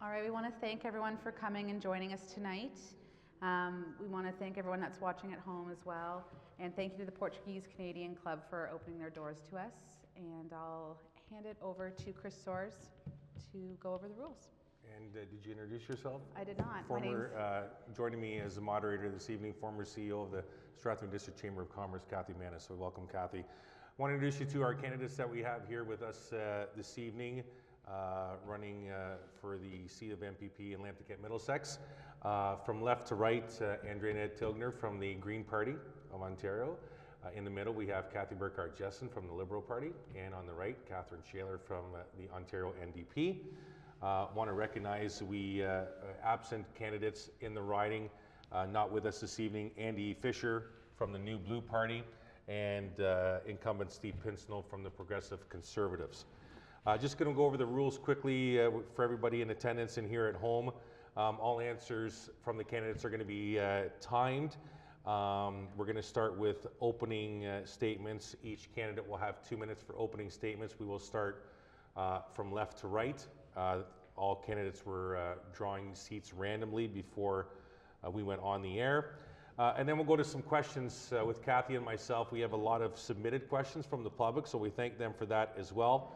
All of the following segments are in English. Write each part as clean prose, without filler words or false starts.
All right, we want to thank everyone for coming and joining us tonight. We want to thank everyone that's watching at home as well. And thank you to the Portuguese Canadian Club for opening their doors to us. And I'll hand it over to Chris Soares to go over the rules. And did you introduce yourself? I did not. Joining me as a moderator this evening, former CEO of the Strathmore District Chamber of Commerce, Cathy Burghardt-Jesson. So welcome, Cathy. I want to introduce you to our candidates that we have here with us this evening, running for the seat of MPP in Lambton-Kent-Middlesex. From left to right, Andraena Tilgner from the Green Party of Ontario. In the middle, we have Cathy Burghardt-Jesson from the Liberal Party. And on the right, Kathryn Shailer from the Ontario NDP. Want to recognize we absent candidates in the riding, not with us this evening, Andy Fisher from the New Blue Party and incumbent Steve Pinsnell from the Progressive Conservatives. Just going to go over the rules quickly for everybody in attendance and here at home. All answers from the candidates are going to be timed. We're going to start with opening statements. Each candidate will have 2 minutes for opening statements. We will start from left to right. All candidates were drawing seats randomly before we went on the air. And then we'll go to some questions with Cathy and myself. We have a lot of submitted questions from the public, so we thank them for that as well.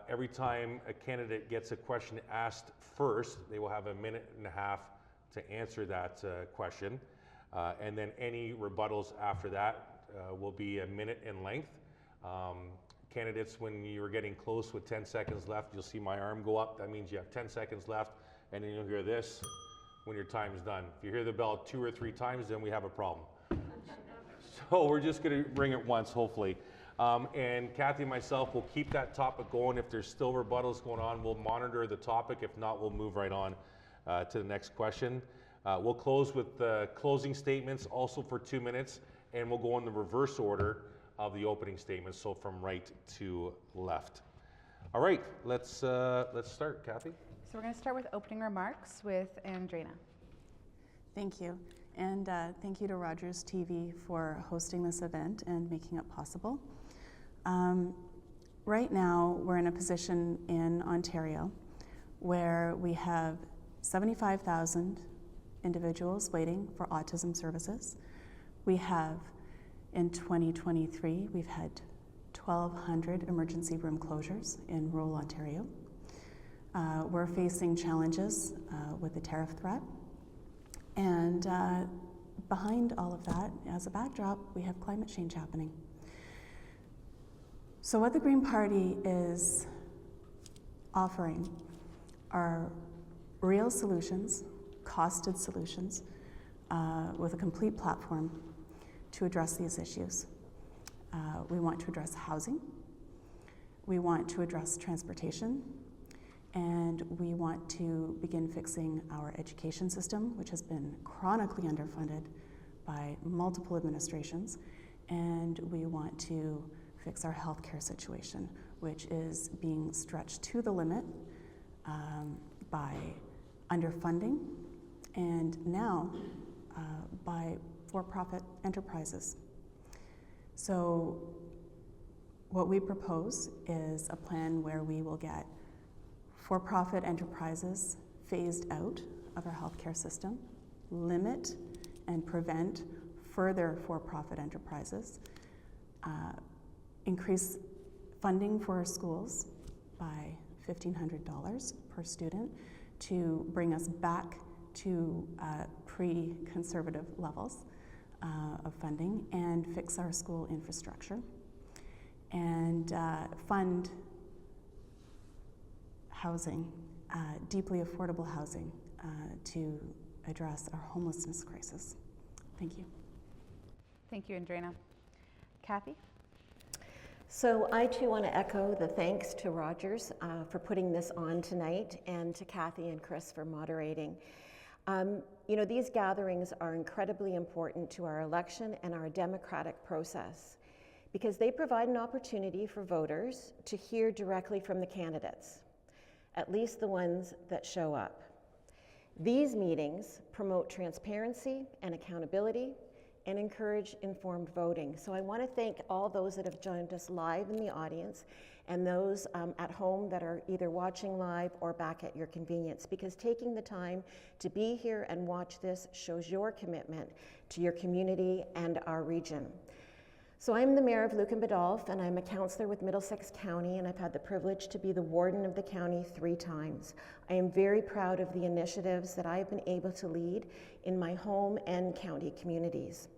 Every time a candidate gets a question asked first, they will have a minute and a half to answer that question. And then any rebuttals after that will be a minute in length. Candidates, when you're getting close with 10 seconds left, you'll see my arm go up. That means you have 10 seconds left, and then you'll hear this when your time is done. If you hear the bell 2 or 3 times, then we have a problem. So we're just going to ring it once, hopefully. And Cathy and myself will keep that topic going. If there's still rebuttals going on, we'll monitor the topic. If not, we'll move right on to the next question. We'll close with closing statements, also for 2 minutes, and we'll go in the reverse order of the opening statements, so from right to left. All right, let's start, Cathy. So we're going to start with opening remarks with Andraena. Thank you, and thank you to Rogers TV for hosting this event and making it possible. Right now, we're in a position in Ontario where we have 75,000 individuals waiting for autism services. We have, in 2023, we've had 1,200 emergency room closures in rural Ontario. We're facing challenges with the tariff threat. And behind all of that, as a backdrop, we have climate change happening. So what the Green Party is offering are real solutions, costed solutions, with a complete platform to address these issues. We want to address housing, we want to address transportation, and we want to begin fixing our education system, which has been chronically underfunded by multiple administrations, and we want to fix our healthcare situation, which is being stretched to the limit by underfunding and now by for-profit enterprises. So what we propose is a plan where we will get for-profit enterprises phased out of our healthcare system, limit and prevent further for-profit enterprises, increase funding for our schools by $1,500 per student to bring us back to pre-conservative levels of funding, and fix our school infrastructure, and fund housing, deeply affordable housing, to address our homelessness crisis. Thank you. Thank you, Andraena. Cathy? So I too want to echo the thanks to Rogers for putting this on tonight, and to Cathy and Chris for moderating. You know, these gatherings are incredibly important to our election and our democratic process because they provide an opportunity for voters to hear directly from the candidates, at least the ones that show up. These meetings promote transparency and accountability and encourage informed voting. So I want to thank all those that have joined us live in the audience and those at home that are either watching live or back at your convenience, because taking the time to be here and watch this shows your commitment to your community and our region. So I'm the Mayor of Lucan-Biddulph, and I'm a councillor with Middlesex County, and I've had the privilege to be the warden of the county 3 times. I am very proud of the initiatives that I've been able to lead in my home and county communities.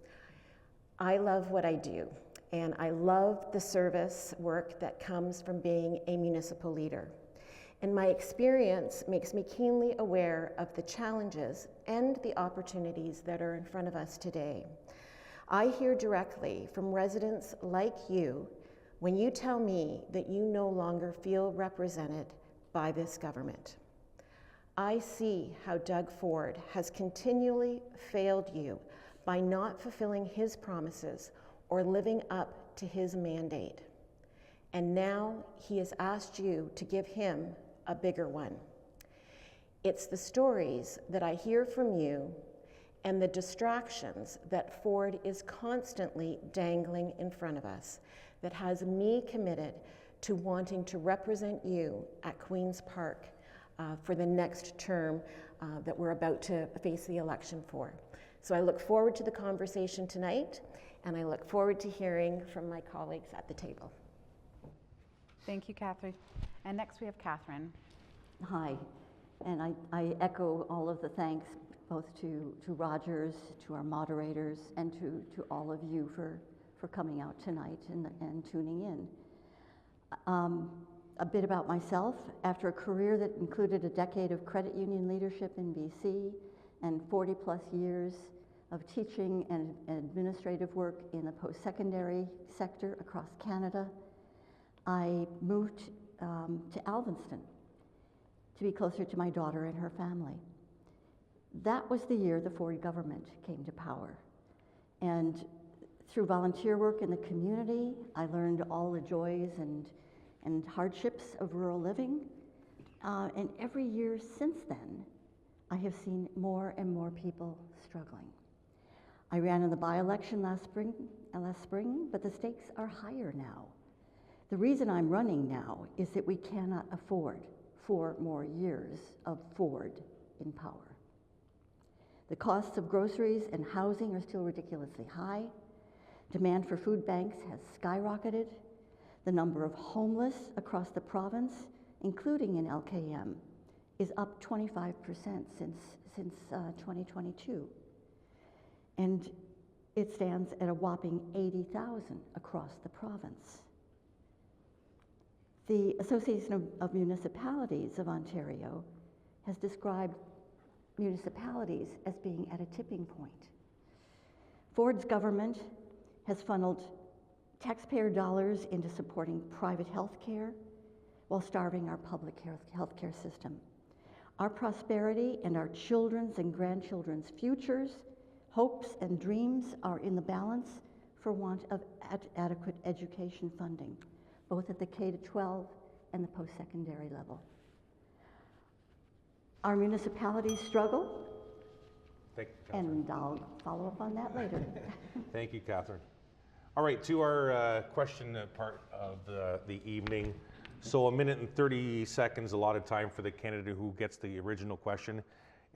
I love what I do, and I love the service work that comes from being a municipal leader. And my experience makes me keenly aware of the challenges and the opportunities that are in front of us today. I hear directly from residents like you when you tell me that you no longer feel represented by this government. I see how Doug Ford has continually failed you by not fulfilling his promises or living up to his mandate. And now he has asked you to give him a bigger one. It's the stories that I hear from you and the distractions that Ford is constantly dangling in front of us that has me committed to wanting to represent you at Queen's Park for the next term that we're about to face the election for. So I look forward to the conversation tonight, and I look forward to hearing from my colleagues at the table. Thank you, Kathy. And next we have Kathryn. Hi, and I echo all of the thanks both to Rogers, to our moderators, and to all of you for coming out tonight and tuning in. A bit about myself. After a career that included a decade of credit union leadership in BC and 40 plus years of teaching and administrative work in the post-secondary sector across Canada, I moved to Alvinston to be closer to my daughter and her family. That was the year the Ford government came to power. And through volunteer work in the community, I learned all the joys and hardships of rural living. And every year since then, I have seen more and more people struggling. I ran in the by-election last spring, but the stakes are higher now. The reason I'm running now is that we cannot afford 4 more years of Ford in power. The costs of groceries and housing are still ridiculously high. Demand for food banks has skyrocketed. The number of homeless across the province, including in LKM, is up 25% since 2022. And it stands at a whopping 80,000 across the province. The Association of Municipalities of Ontario has described municipalities as being at a tipping point. Ford's government has funneled taxpayer dollars into supporting private health care while starving our public health care system. Our prosperity and our children's and grandchildren's futures, hopes and dreams are in the balance for want of adequate education funding, both at the K-12 and the post-secondary level. Our municipalities struggle, Thank you, Kathryn. and I'll follow up on that later. Thank you, Kathryn. All right, to our question part of the evening. So 1 minute and 30 seconds, a lot of time for the candidate who gets the original question.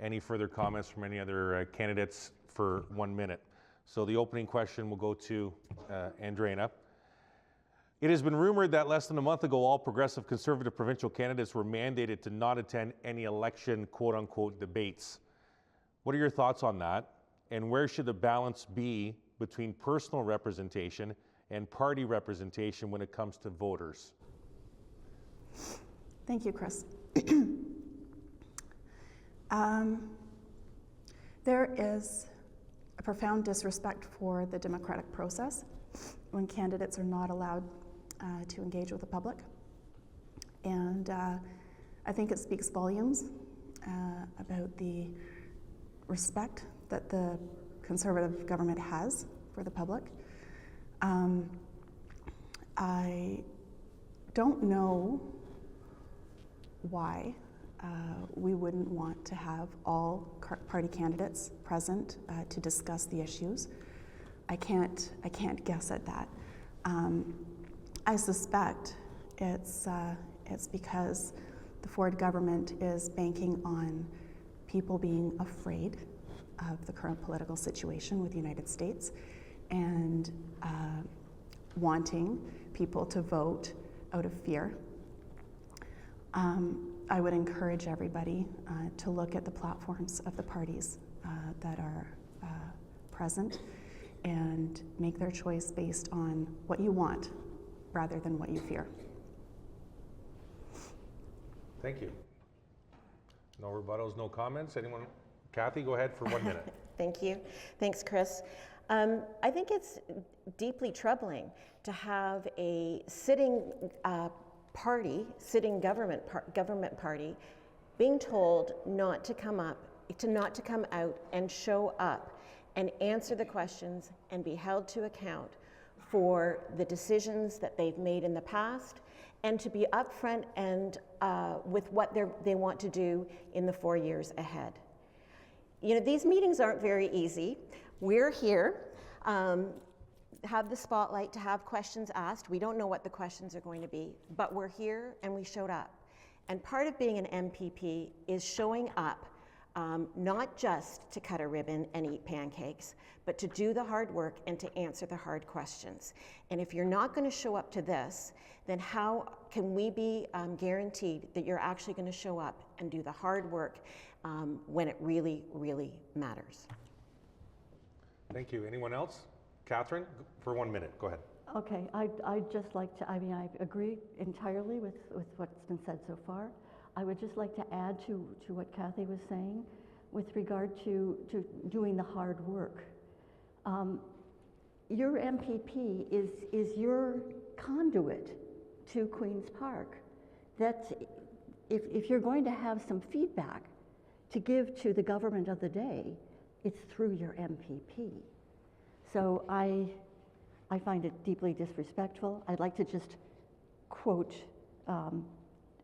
Any further comments from any other candidates for 1 minute? So the opening question will go to Andraena. It has been rumored that less than a month ago, all progressive conservative provincial candidates were mandated to not attend any election quote-unquote debates. What are your thoughts on that? And where should the balance be between personal representation and party representation when it comes to voters? Thank you, Chris. There is a profound disrespect for the democratic process when candidates are not allowed to engage with the public. And I think it speaks volumes about the respect that the Conservative government has for the public. I don't know why we wouldn't want to have all party candidates present to discuss the issues. I can't guess at that. I suspect it's because the Ford government is banking on people being afraid of the current political situation with the United States and wanting people to vote out of fear. I would encourage everybody to look at the platforms of the parties that are present and make their choice based on what you want rather than what you fear. Thank you. No rebuttals, no comments. Anyone? Cathy, go ahead for 1 minute. Thank you. Thanks, Chris. I think it's deeply troubling to have a sitting party, sitting government party, being told not to come out and show up and answer the questions and be held to account for the decisions that they've made in the past, and to be upfront and with what they want to do in the 4 years ahead. You know, these meetings aren't very easy. We're here, have the spotlight to have questions asked. We don't know what the questions are going to be, but we're here and we showed up. And part of being an MPP is showing up, not just to cut a ribbon and eat pancakes, but to do the hard work and to answer the hard questions. And if you're not going to show up to this, then how can we be guaranteed that you're actually going to show up and do the hard work when it really, really matters? Thank you. Anyone else? Kathryn, for 1 minute. Go ahead. Okay, I'd just like to, I agree entirely with what's been said so far. I would just like to add to what Cathy was saying with regard to doing the hard work. Your MPP is your conduit to Queen's Park. That if you're going to have some feedback to give to the government of the day, it's through your MPP. So I find it deeply disrespectful. I'd like to just quote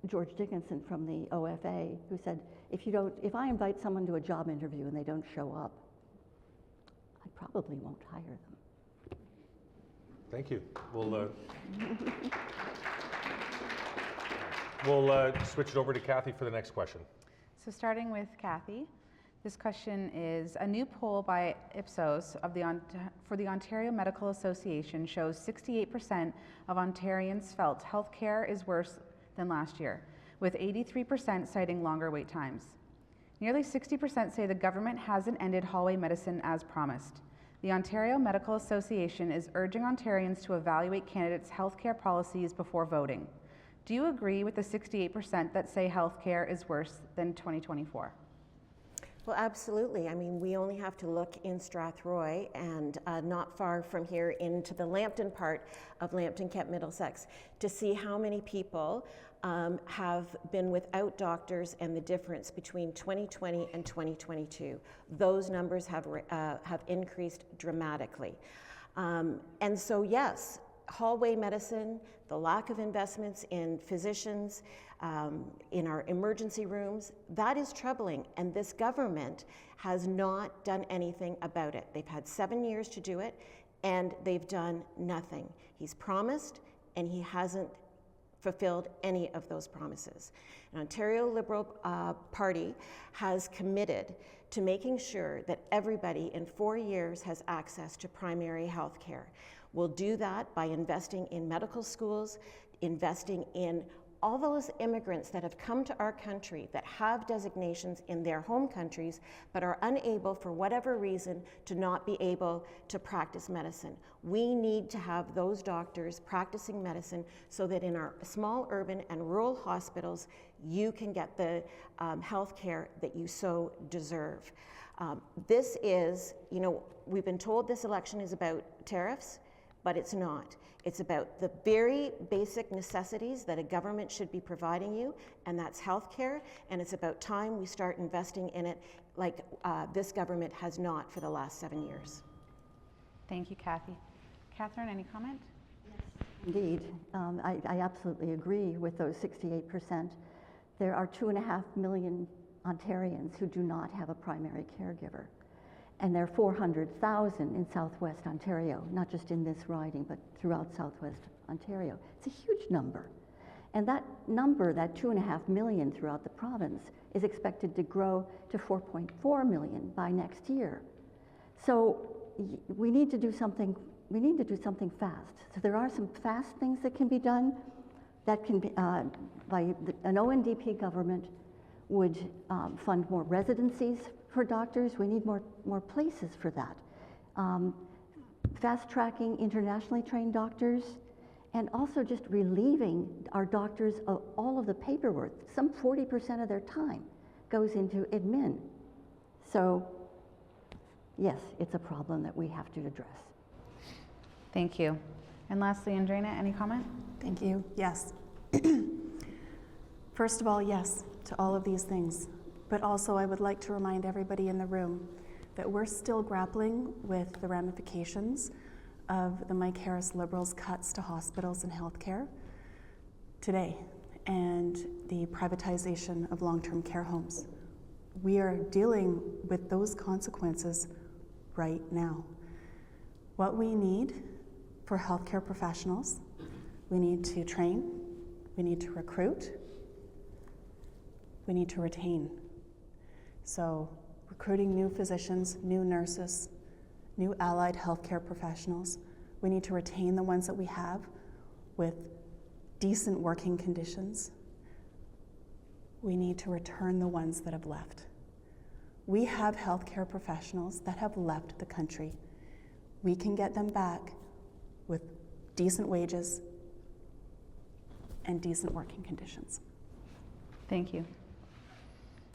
George Dickinson from the OFA, who said, if I invite someone to a job interview and they don't show up, I probably won't hire them. Thank you. We'll switch it over to Cathy for the next question. So starting with Cathy, this question is, a new poll by Ipsos for the Ontario Medical Association shows 68% of Ontarians felt healthcare is worse than last year, with 83% citing longer wait times. Nearly 60% say the government hasn't ended hallway medicine as promised. The Ontario Medical Association is urging Ontarians to evaluate candidates' healthcare policies before voting. Do you agree with the 68% that say healthcare is worse than 2024? Well, absolutely. I mean, we only have to look in Strathroy and not far from here into the Lambton part of Lambton-Kent-Middlesex to see how many people have been without doctors and the difference between 2020 and 2022. Those numbers have increased dramatically. And so, yes, hallway medicine, the lack of investments in physicians, in our emergency rooms, that is troubling, and this government has not done anything about it. They've had 7 years to do it, and they've done nothing. He's promised, and he hasn't fulfilled any of those promises. An Ontario Liberal Party has committed to making sure that everybody in 4 years has access to primary health care. We'll do that by investing in medical schools, investing in all those immigrants that have come to our country that have designations in their home countries but are unable for whatever reason to not be able to practice medicine. We need to have those doctors practicing medicine so that in our small urban and rural hospitals you can get the health care that you so deserve. This is, we've been told this election is about tariffs, but it's not. It's about the very basic necessities that a government should be providing you, and that's healthcare, and it's about time we start investing in it like this government has not for the last 7 years. Thank you, Cathy. Kathryn, any comment? Indeed, I absolutely agree with those 68%. There are 2.5 million Ontarians who do not have a primary caregiver. And there are 400,000 in Southwest Ontario, not just in this riding, but throughout Southwest Ontario. It's a huge number. And that number, that 2.5 million throughout the province, is expected to grow to 4.4 million by next year. So we need to do something. We need to do something fast. So there are some fast things that can be done. That can be by an ONDP government would fund more residencies for doctors. We need more places for that. Fast tracking internationally trained doctors, and also just relieving our doctors of all of the paperwork. Some 40% of their time goes into admin. So yes, it's a problem that we have to address. Thank you. And lastly, Andraena, any comment? Thank you. Yes. First of all, yes to all of these things. But also, I would like to remind everybody in the room that we're still grappling with the ramifications of the Mike Harris Liberals' cuts to hospitals and healthcare today, and the privatization of long-term care homes. We are dealing with those consequences right now. What we need for healthcare professionals, we need to train, we need to recruit, we need to retain. So recruiting new physicians, new nurses, new allied healthcare professionals. We need to retain the ones that we have with decent working conditions. We need to return the ones that have left. We have healthcare professionals that have left the country. We can get them back with decent wages and decent working conditions. Thank you.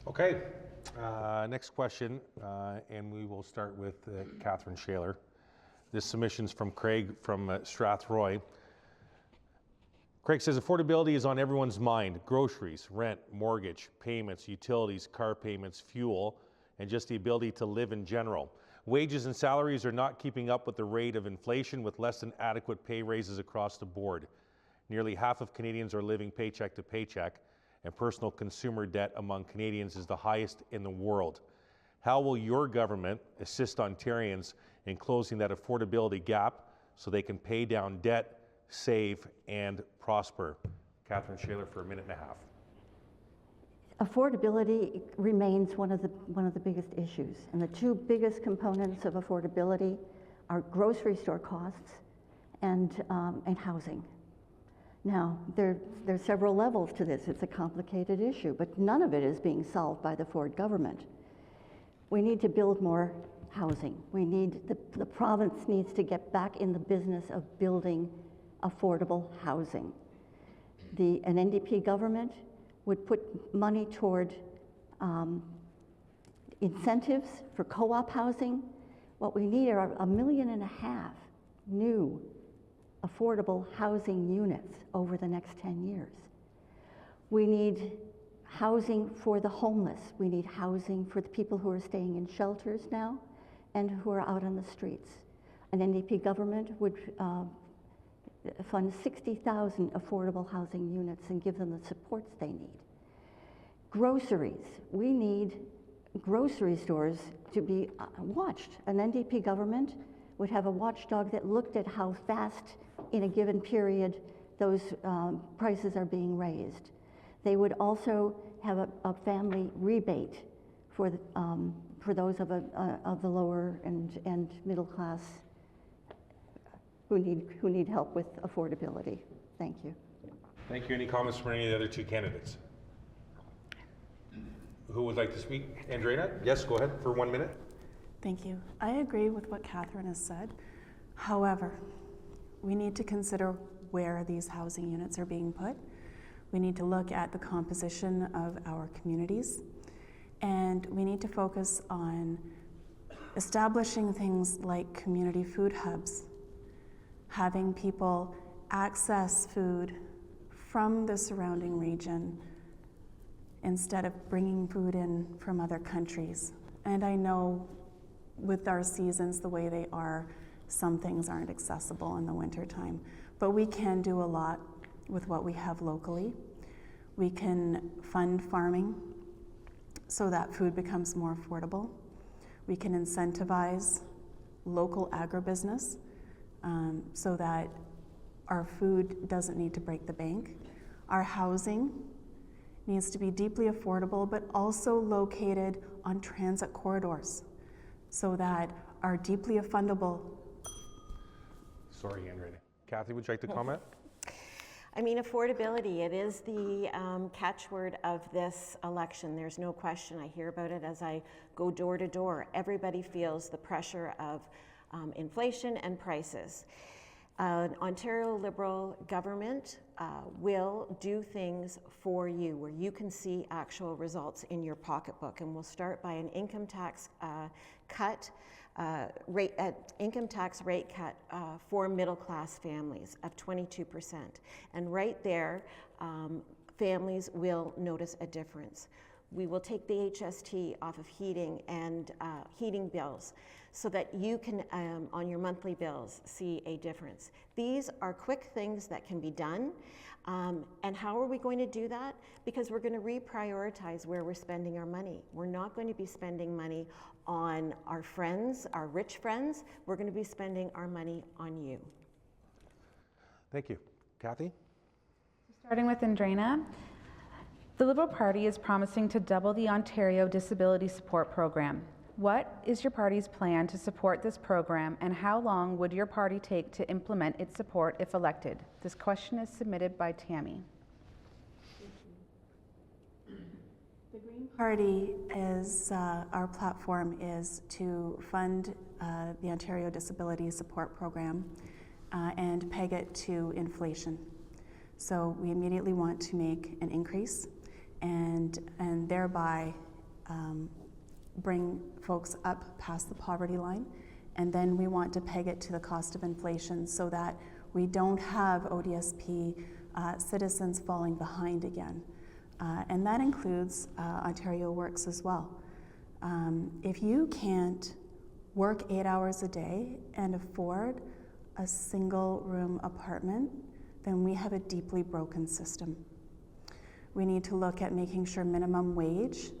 Okay, next question, and we will start with Kathryn Shailer. This submission's from Craig from Strathroy. Craig says, affordability is on everyone's mind. Groceries, rent, mortgage, payments, utilities, car payments, fuel, and just the ability to live in general. Wages and salaries are not keeping up with the rate of inflation, with less than adequate pay raises across the board. Nearly half of Canadians are living paycheck to paycheck, and personal consumer debt among Canadians is the highest in the world. How will your government assist Ontarians in closing that affordability gap so they can pay down debt, save, and prosper? Kathryn Shailer for a minute and a half. Affordability remains one of the biggest issues, and the two biggest components of affordability are grocery store costs and housing. Now, there's several levels to this. It's a complicated issue, but none of it is being solved by the Ford government. We need to build more housing. We need, the province needs to get back in the business of building affordable housing. An NDP government would put money toward incentives for co-op housing. What we need are 1.5 million new affordable housing units over the next 10 years. We need housing for the homeless. We need housing for the people who are staying in shelters now and who are out on the streets. An NDP government would fund 60,000 affordable housing units and give them the supports they need. Groceries. We need grocery stores to be watched. An NDP government would have a watchdog that looked at how fast in a given period those prices are being raised. They would also have a family rebate for those of the lower and middle class who need help with affordability. Thank you. Thank you. Any comments from any of the other two candidates? Who would like to speak? Andraena? Yes, go ahead for 1 minute. Thank you. I agree with what Kathryn has said. However, we need to consider where these housing units are being put. We need to look at the composition of our communities, and we need to focus on establishing things like community food hubs, having people access food from the surrounding region instead of bringing food in from other countries. And I know with our seasons the way they are, some things aren't accessible in the wintertime, but we can do a lot with what we have locally. We can fund farming so that food becomes more affordable. We can incentivize local agribusiness so that our food doesn't need to break the bank. Our housing needs to be deeply affordable, but also located on transit corridors so that our deeply fundable. Sorry, Andraena. Cathy, would you like to comment? I mean, affordability, it is the catchword of this election. There's no question. I hear about it as I go door to door. Everybody feels the pressure of inflation and prices. Ontario Liberal government will do things for you where you can see actual results in your pocketbook. And we'll start by an income tax income tax rate cut for middle class families of 22%. And right there, families will notice a difference. We will take the HST off of heating and heating bills so that you can, on your monthly bills, see a difference. These are quick things that can be done. And how are we going to do that? Because we're going to reprioritize where we're spending our money. We're not going to be spending money on our friends, our rich friends. We're going to be spending our money on you. Thank you. Cathy? Starting with Andraena, the Liberal Party is promising to double the Ontario Disability Support Program. What is your party's plan to support this program, and how long would your party take to implement its support if elected? This question is submitted by Tammy. The Green Party is, our platform is to fund the Ontario Disability Support Program and peg it to inflation. So we immediately want to make an increase and thereby bring folks up past the poverty line, and then we want to peg it to the cost of inflation so that we don't have ODSP citizens falling behind again. And that includes Ontario Works as well. If you can't work 8 hours a day and afford a single room apartment, then we have a deeply broken system. We need to look at making sure minimum wage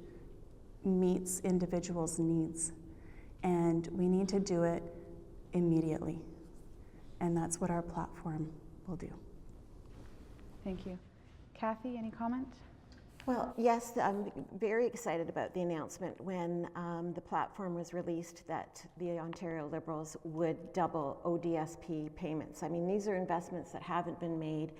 meets individuals' needs, and we need to do it immediately. And that's what our platform will do. Thank you. Cathy, any comment? Well, yes, I'm very excited about the announcement when the platform was released that the Ontario Liberals would double ODSP payments. I mean, these are investments that haven't been made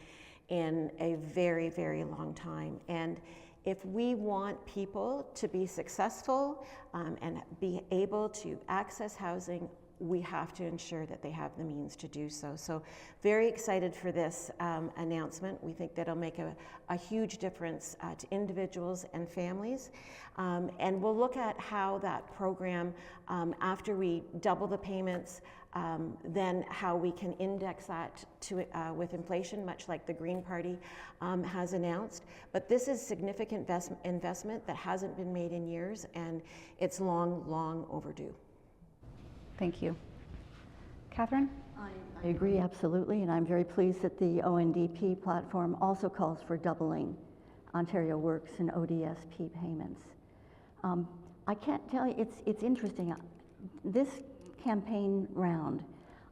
in a very, very long time. And if we want people to be successful and be able to access housing, we have to ensure that they have the means to do so. So very excited for this announcement. We think that'll make a huge difference to individuals and families. And we'll look at how that program, after we double the payments, then how we can index that to with inflation, much like the Green Party has announced. But this is significant investment that hasn't been made in years, and it's long, long overdue. Thank you. Kathryn? I agree absolutely, and I'm very pleased that the ONDP platform also calls for doubling Ontario Works and ODSP payments. I can't tell you, it's interesting. This campaign round,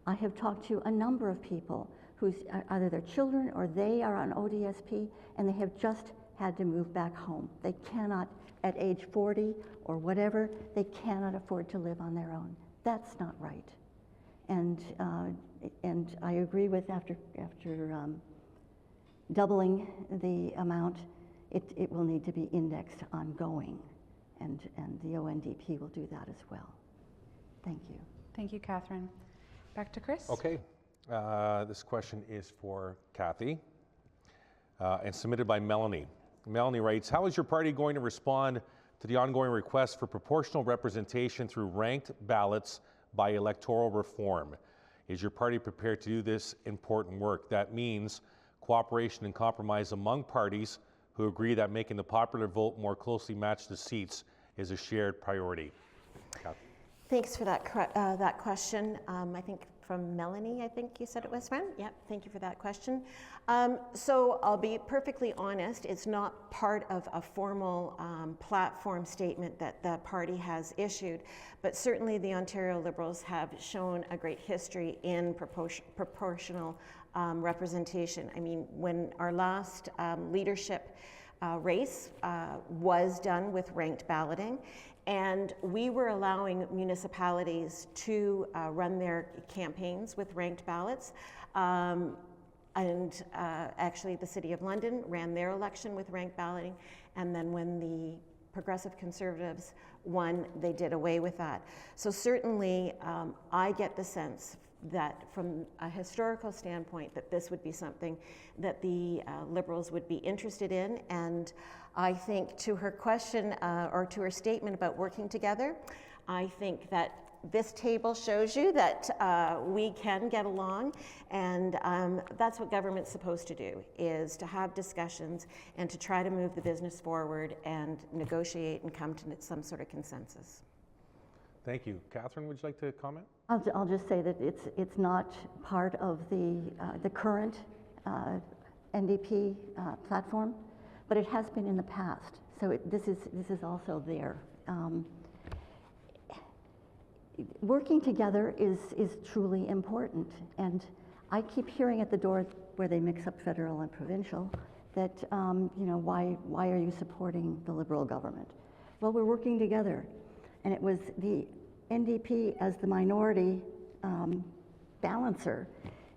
I have talked to a number of people whose either their children or they are on ODSP, and they have just had to move back home. They cannot, at age 40 or whatever, they cannot afford to live on their own. That's not right. And I agree with after doubling the amount, it will need to be indexed ongoing, and the ONDP will do that as well. Thank you. Thank you, Kathryn. Back to Chris. Okay. This question is for Cathy and submitted by Melanie. Melanie writes, how is your party going to respond to the ongoing request for proportional representation through ranked ballots by electoral reform? Is your party prepared to do this important work? That means cooperation and compromise among parties who agree that making the popular vote more closely match the seats is a shared priority. Cathy. Thanks for that question. I think from Melanie, I think you said it was from. Yep, thank you for that question. So I'll be perfectly honest, it's not part of a formal platform statement that the party has issued, but certainly the Ontario Liberals have shown a great history in proportional representation. I mean, when our last leadership race was done with ranked balloting, and we were allowing municipalities to run their campaigns with ranked ballots. Actually, the City of London ran their election with ranked balloting. And then when the Progressive Conservatives won, they did away with that. So certainly, I get the sense that from a historical standpoint, that this would be something that the Liberals would be interested in. And I think to her question or to her statement about working together, I think that this table shows you that we can get along, and that's what government's supposed to do, is to have discussions and to try to move the business forward and negotiate and come to some sort of consensus. Thank you. Kathryn, would you like to comment? I'll just say that it's not part of the current NDP platform, but it has been in the past. So this is also there. Working together is truly important, and I keep hearing at the door where they mix up federal and provincial that why are you supporting the Liberal government? Well, we're working together, and it was the NDP as the minority balancer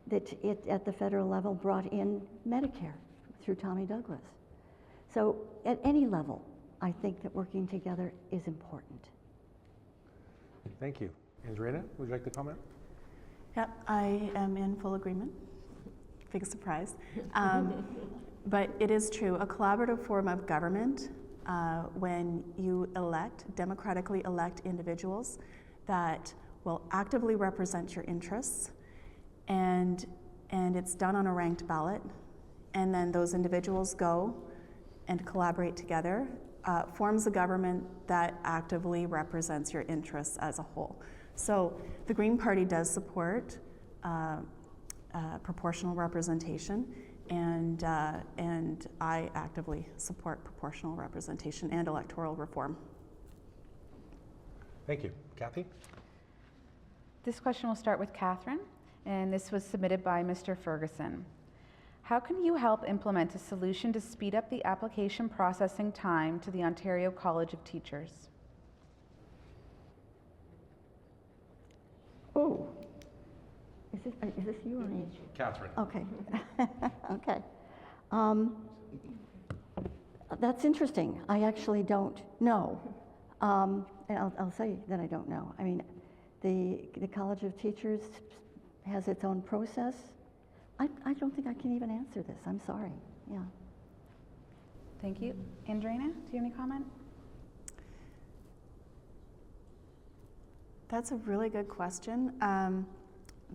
that it at the federal level brought in Medicare through Tommy Douglas. So at any level, I think that working together is important. Thank you. Andraena, would you like to comment? Yep, I am in full agreement. Big surprise. But it is true, a collaborative form of government, when you democratically elect individuals that will actively represent your interests, and it's done on a ranked ballot, and then those individuals go and collaborate together, forms a government that actively represents your interests as a whole. So the Green Party does support proportional representation, and I actively support proportional representation and electoral reform. Thank you. Cathy? This question will start with Kathryn, and this was submitted by Mr. Ferguson. How can you help implement a solution to speed up the application processing time to the Ontario College of Teachers? Oh, is this you or me? Kathryn. Okay. Okay. That's interesting. I actually don't know. And I'll say that I don't know. I mean, the College of Teachers has its own process. I don't think I can even answer this. I'm sorry. Yeah. Thank you. Andraena, do you have any comment? That's a really good question.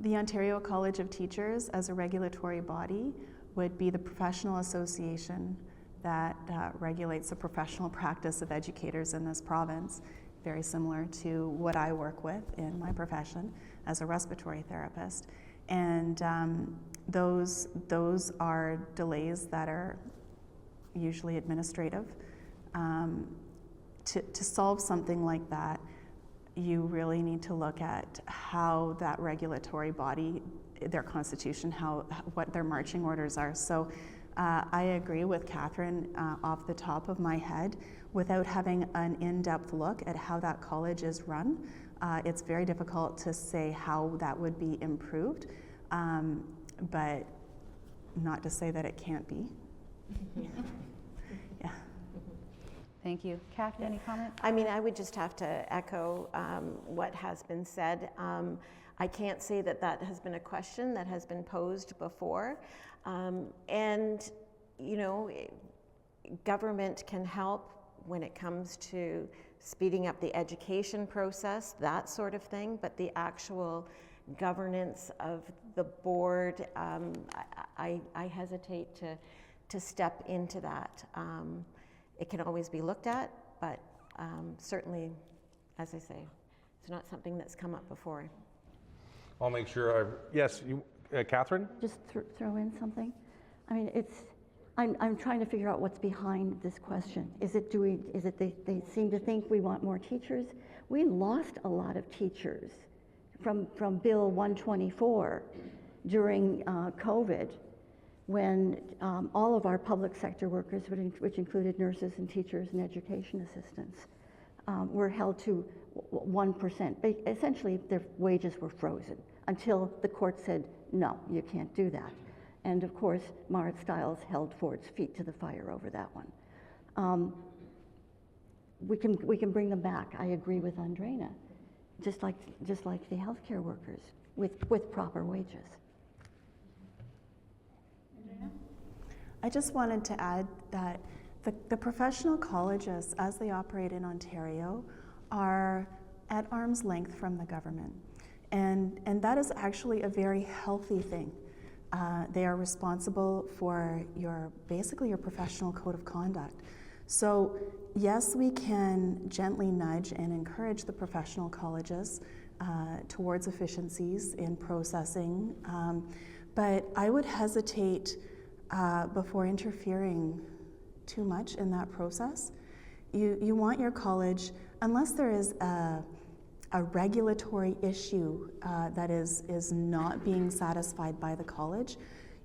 The Ontario College of Teachers, as a regulatory body, would be the professional association that regulates the professional practice of educators in this province, very similar to what I work with in my profession as a respiratory therapist. And those are delays that are usually administrative. To solve something like that, you really need to look at how that regulatory body, their constitution, what their marching orders are. So I agree with Kathryn off the top of my head. Without having an in-depth look at how that college is run, it's very difficult to say how that would be improved, but not to say that it can't be. Yeah. Thank you. Kathy, any comment? I mean, I would just have to echo what has been said. I can't say that that has been a question that has been posed before. And, you know, government can help when it comes to speeding up the education process, that sort of thing, but the actual governance of the board, I hesitate to step into that. It can always be looked at, but certainly, as I say, it's not something that's come up before. I'll make sure yes, Kathryn? Just throw in something? I mean, I'm trying to figure out what's behind this question. Is it they seem to think we want more teachers? We lost a lot of teachers from Bill 124 during COVID, when all of our public sector workers, which included nurses and teachers and education assistants, were held to 1%. Essentially, their wages were frozen until the court said, no, you can't do that. And of course, Marit Stiles held Ford's feet to the fire over that one. We can bring them back. I agree with Andraena, just like the healthcare workers with proper wages. I just wanted to add that the professional colleges, as they operate in Ontario, are at arm's length from the government. And that is actually a very healthy thing. They are responsible for basically your professional code of conduct. So yes, we can gently nudge and encourage the professional colleges towards efficiencies in processing, but I would hesitate before interfering too much in that process. You want your college, unless there is a regulatory issue that is not being satisfied by the college,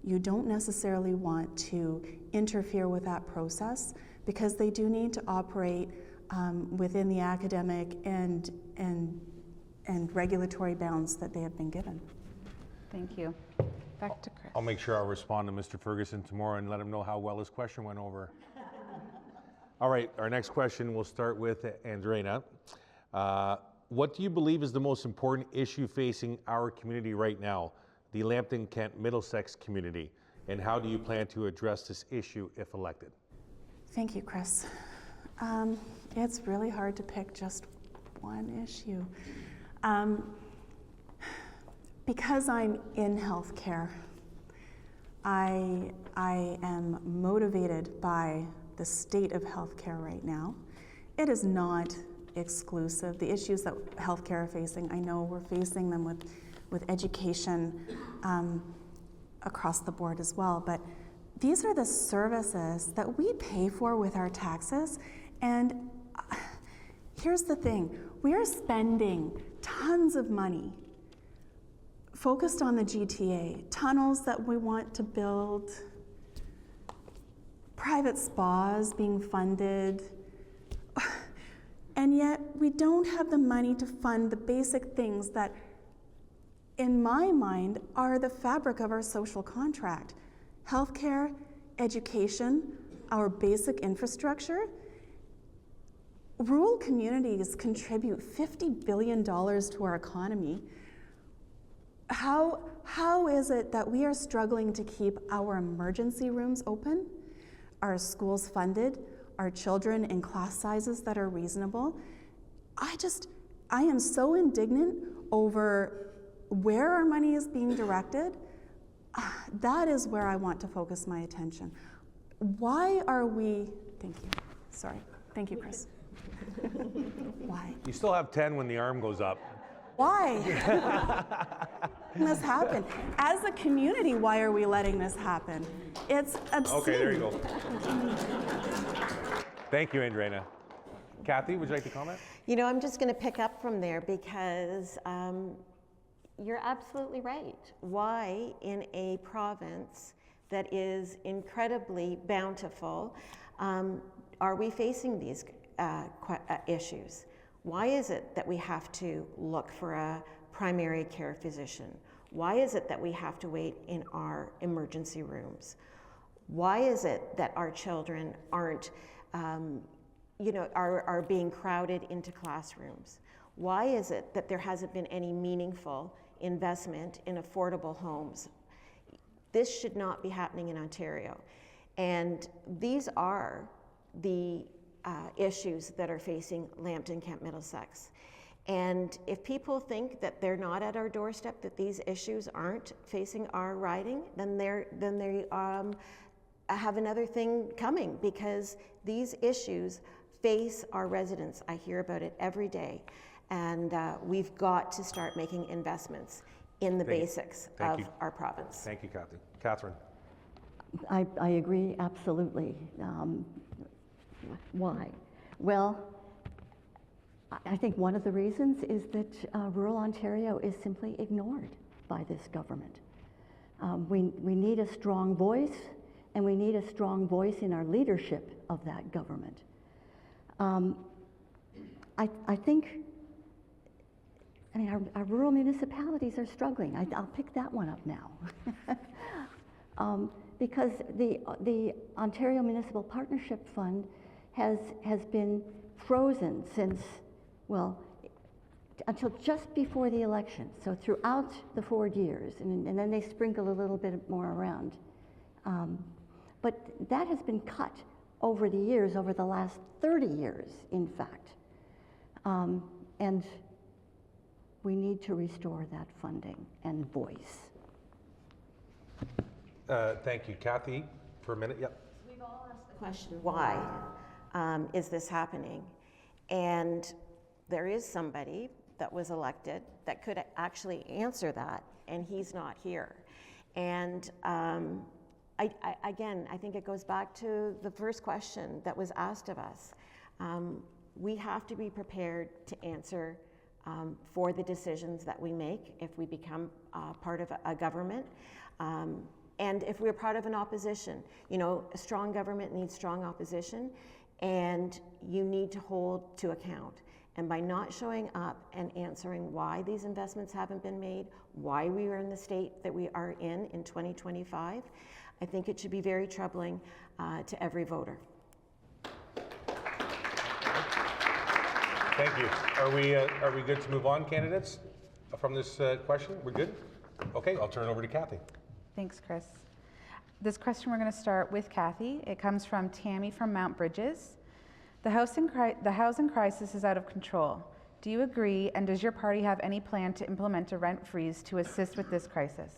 you don't necessarily want to interfere with that process, because they do need to operate within the academic and regulatory bounds that they have been given. Thank you. Back to Chris. I'll make sure I'll respond to Mr. Ferguson tomorrow and let him know how well his question went over. All right, our next question will start with Andraena. What do you believe is the most important issue facing our community right now, the Lambton-Kent-Middlesex community, and how do you plan to address this issue if elected? Thank you, Chris. It's really hard to pick just one issue. Because I'm in healthcare, I am motivated by the state of healthcare right now. It is not exclusive. The issues that healthcare are facing, I know we're facing them with education across the board as well, but these are the services that we pay for with our taxes. And here's the thing, we are spending tons of money focused on the GTA, tunnels that we want to build, private spas being funded, and yet we don't have the money to fund the basic things that, in my mind, are the fabric of our social contract. Healthcare, education, our basic infrastructure. Rural communities contribute $50 billion to our economy. How is it that we are struggling to keep our emergency rooms open, our schools funded, our children in class sizes that are reasonable? I am so indignant over where our money is being directed. That is where I want to focus my attention. Why are we, thank you, sorry, thank you, Chris. Why? You still have 10 when the arm goes up. Why? This happen? As a community, why are we letting this happen? It's obscene. Okay, there you go. Thank you, Andraena. Cathy, would you like to comment? You know, I'm just going to pick up from there because you're absolutely right. Why, in a province that is incredibly bountiful, are we facing these issues? Why is it that we have to look for a primary care physician? Why is it that we have to wait in our emergency rooms? Why is it that our children aren't, are being crowded into classrooms? Why is it that there hasn't been any meaningful investment in affordable homes? This should not be happening in Ontario. And these are the issues that are facing Lambton-Kent-Middlesex. And if people think that they're not at our doorstep, that these issues aren't facing our riding, then they have another thing coming, because these issues face our residents. I hear about it every day. And we've got to start making investments in the basics Thank of you. our province. Thank you, Kathy. Kathryn. I agree absolutely. Why? Well, I think one of the reasons is that rural Ontario is simply ignored by this government. We need a strong voice, and we need a strong voice in our leadership of that government. I think, I mean, our rural municipalities are struggling. I'll pick that one up now. Because the Ontario Municipal Partnership Fund has been frozen since, well, until just before the election, so throughout the 4 years, and then they sprinkle a little bit more around. But that has been cut over the years, over the last 30 years, in fact. And we need to restore that funding and voice. Thank you. Kathy, for a minute. Yep. We've all asked the question, why is this happening? And there is somebody that was elected that could actually answer that, and he's not here. And again, I think it goes back to the first question that was asked of us. We have to be prepared to answer for the decisions that we make if we become part of a government. And if we're part of an opposition, you know, a strong government needs strong opposition, and you need to hold to account. And by not showing up and answering why these investments haven't been made, why we are in the state that we are in 2025, I think it should be very troubling to every voter. Thank you. Are we good to move on, candidates, from this question? We're good? Okay, I'll turn it over to Kathy. Thanks, Chris. This question we're going to start with Kathy. It comes from Tammy from Mount Bridges. The housing crisis is out of control. Do you agree, and does your party have any plan to implement a rent freeze to assist with this crisis?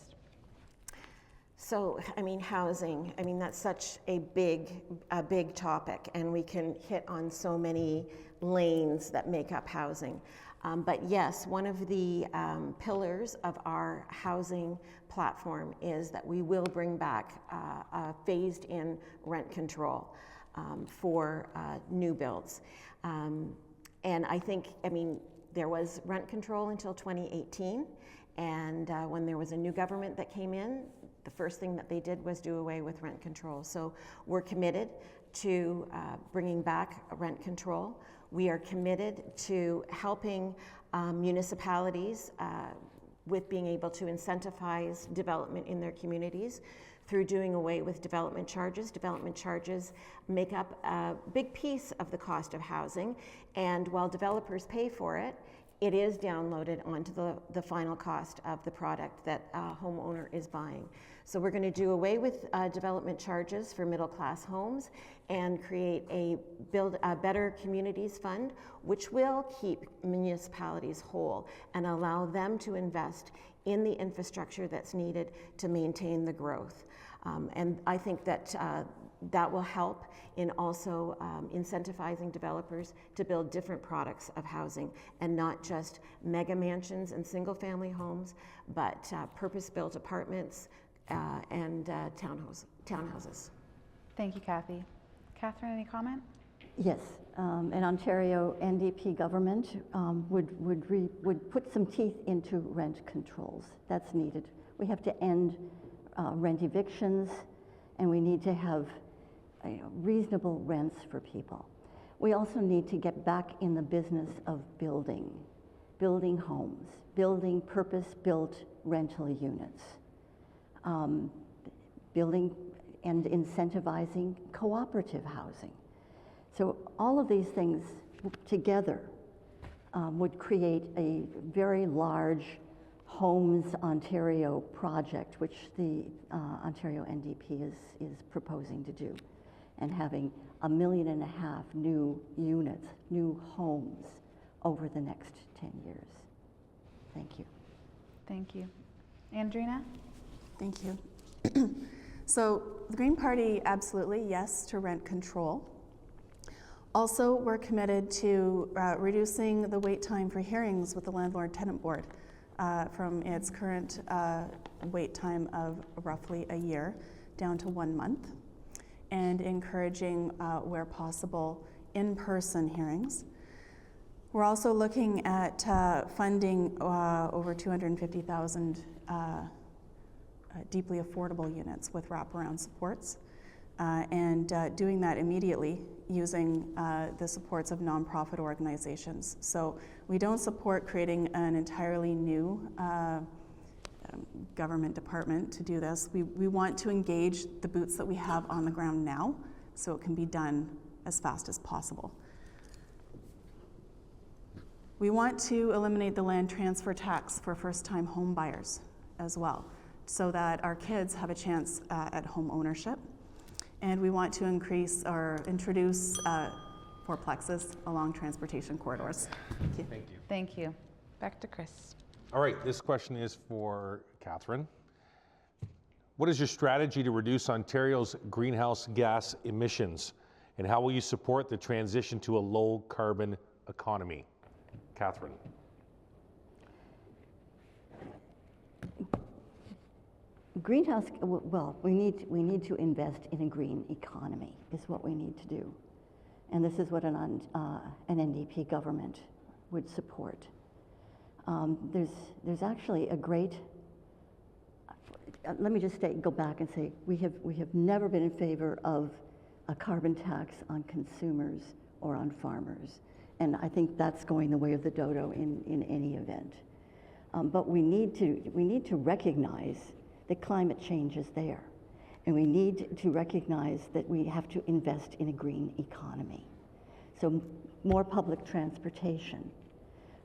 So, I mean, housing, I mean, that's such a big topic, and we can hit on so many lanes that make up housing. But yes, one of the pillars of our housing platform is that we will bring back a phased-in rent control for new builds. And I think, I mean, there was rent control until 2018, and when there was a new government that came in, the first thing that they did was do away with rent control. So we're committed to bringing back rent control. We are committed to helping municipalities with being able to incentivize development in their communities through doing away with development charges. Development charges make up a big piece of the cost of housing, and while developers pay for it, it is downloaded onto the final cost of the product that a homeowner is buying. So we're going to do away with development charges for middle-class homes and create build a Better Communities Fund, which will keep municipalities whole and allow them to invest in the infrastructure that's needed to maintain the growth. And I think that that will help in also incentivizing developers to build different products of housing, and not just mega mansions and single-family homes, but purpose-built apartments and townhouses. Thank you, Kathy. Kathryn, any comment? Yes, an Ontario NDP government would put some teeth into rent controls. That's needed. We have to end rent evictions, and we need to have reasonable rents for people. We also need to get back in the business of building homes, building purpose-built rental units, building and incentivizing cooperative housing. So all of these things together would create a very large Homes Ontario project, which the Ontario NDP is proposing to do, and having 1.5 million new units, new homes over the next 10 years. Thank you. Thank you. Andraena? Thank you. So the Green Party, absolutely, yes to rent control. Also, we're committed to reducing the wait time for hearings with the Landlord-Tenant Board. from its current wait time of roughly a year down to 1 month, and encouraging, where possible, in-person hearings. We're also looking at funding over 250,000 deeply affordable units with wraparound supports, and doing that immediately using the supports of nonprofit organizations. So we don't support creating an entirely new government department to do this. We want to engage the boots that we have on the ground now so it can be done as fast as possible. We want to eliminate the land transfer tax for first-time home buyers as well, so that our kids have a chance at home ownership. And we want to increase or introduce fourplexes along transportation corridors. Thank you. Thank you. Thank you. Back to Chris. All right, this question is for Kathryn. What is your strategy to reduce Ontario's greenhouse gas emissions? And how will you support the transition to a low carbon economy? Kathryn. Greenhouse, well, we need to invest in a green economy is what we need to do. And this is what an NDP government would support. There's actually a great, let me just go back and say, we have never been in favor of a carbon tax on consumers or on farmers. And I think that's going the way of the dodo in any event. But we need to recognize that climate change is there. And we need to recognize that we have to invest in a green economy. So more public transportation,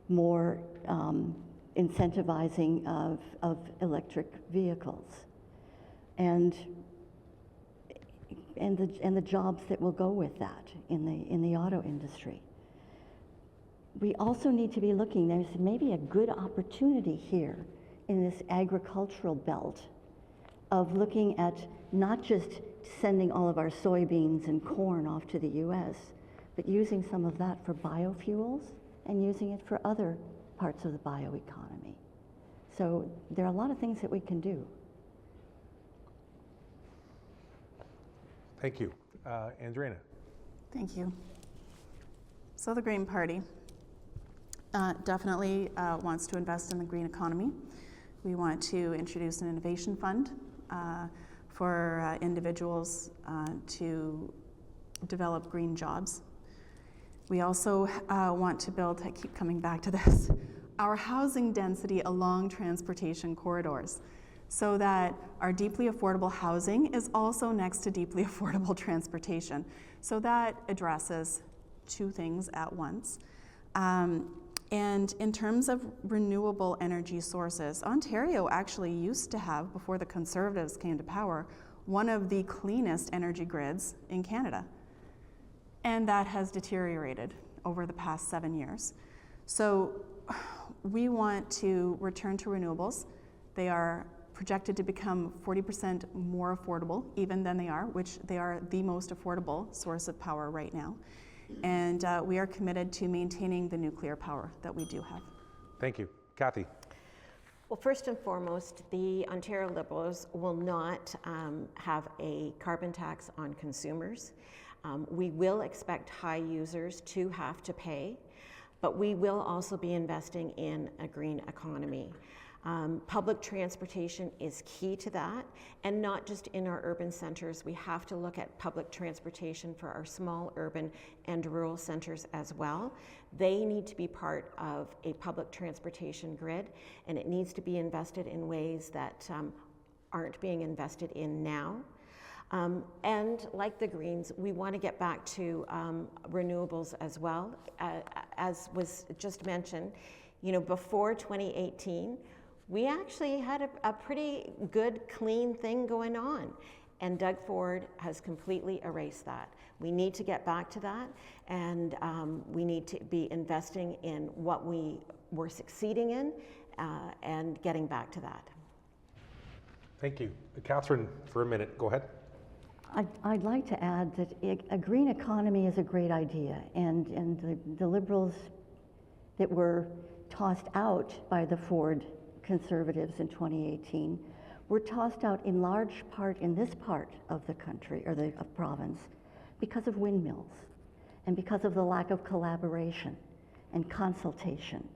more incentivizing of electric vehicles, and the jobs that will go with that in the auto industry. We also need to be looking, there's maybe a good opportunity here in this agricultural belt of looking at not just sending all of our soybeans and corn off to the US, but using some of that for biofuels and using it for other parts of the bioeconomy. So there are a lot of things that we can do. Thank you. Andraena. Thank you. So the Green Party definitely wants to invest in the green economy. We want to introduce an innovation fund for individuals to develop green jobs. We also want to build, I keep coming back to this, our housing density along transportation corridors so that our deeply affordable housing is also next to deeply affordable transportation. So that addresses two things at once. And in terms of renewable energy sources, Ontario actually used to have, before the Conservatives came to power, one of the cleanest energy grids in Canada. And that has deteriorated over the past 7 years. So we want to return to renewables. They are projected to become 40% more affordable even than they are, which they are the most affordable source of power right now. And we are committed to maintaining the nuclear power that we do have. Thank you. Cathy. Well, first and foremost, the Ontario Liberals will not have a carbon tax on consumers. We will expect high users to have to pay, but we will also be investing in a green economy. Public transportation is key to that, and not just in our urban centers. We have to look at public transportation for our small urban and rural centers as well. They need to be part of a public transportation grid, and it needs to be invested in ways that aren't being invested in now. And like the Greens, we want to get back to renewables as well. As was just mentioned, you know, before 2018, we actually had a pretty good, clean thing going on. And Doug Ford has completely erased that. We need to get back to that, and we need to be investing in what we were succeeding in and getting back to that. Thank you. Kathryn, for a minute, go ahead. I'd like to add that a green economy is a great idea, and the Liberals that were tossed out by the Ford Conservatives in 2018 were tossed out in large part in this part of the country, or the province, because of windmills and because of the lack of collaboration and consultation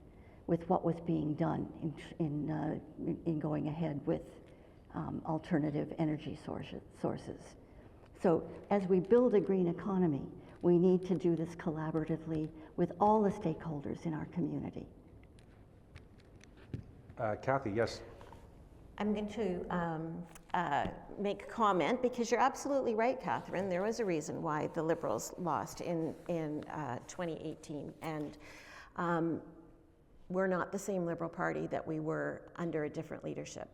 with what was being done in going ahead with alternative energy sources. So as we build a green economy, we need to do this collaboratively with all the stakeholders in our community. Cathy, yes. I'm going to make a comment, because you're absolutely right, Kathryn. There was a reason why the Liberals lost in 2018, and we're not the same Liberal Party that we were under a different leadership.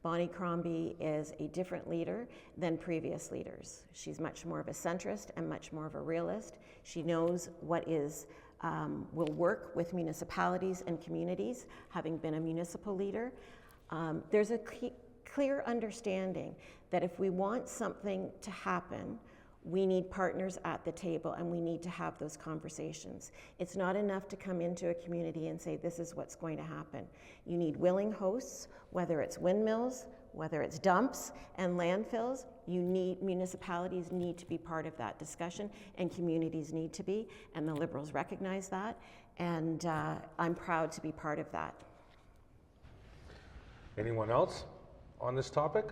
Bonnie Crombie is a different leader than previous leaders. She's much more of a centrist and much more of a realist. She knows what will work with municipalities and communities, having been a municipal leader. There's a clear understanding that if we want something to happen, we need partners at the table, and we need to have those conversations. It's not enough to come into a community and say, this is what's going to happen. You need willing hosts, whether it's windmills, whether it's dumps and landfills. Municipalities need to be part of that discussion, and communities need to be, and the Liberals recognize that, and I'm proud to be part of that. Anyone else on this topic?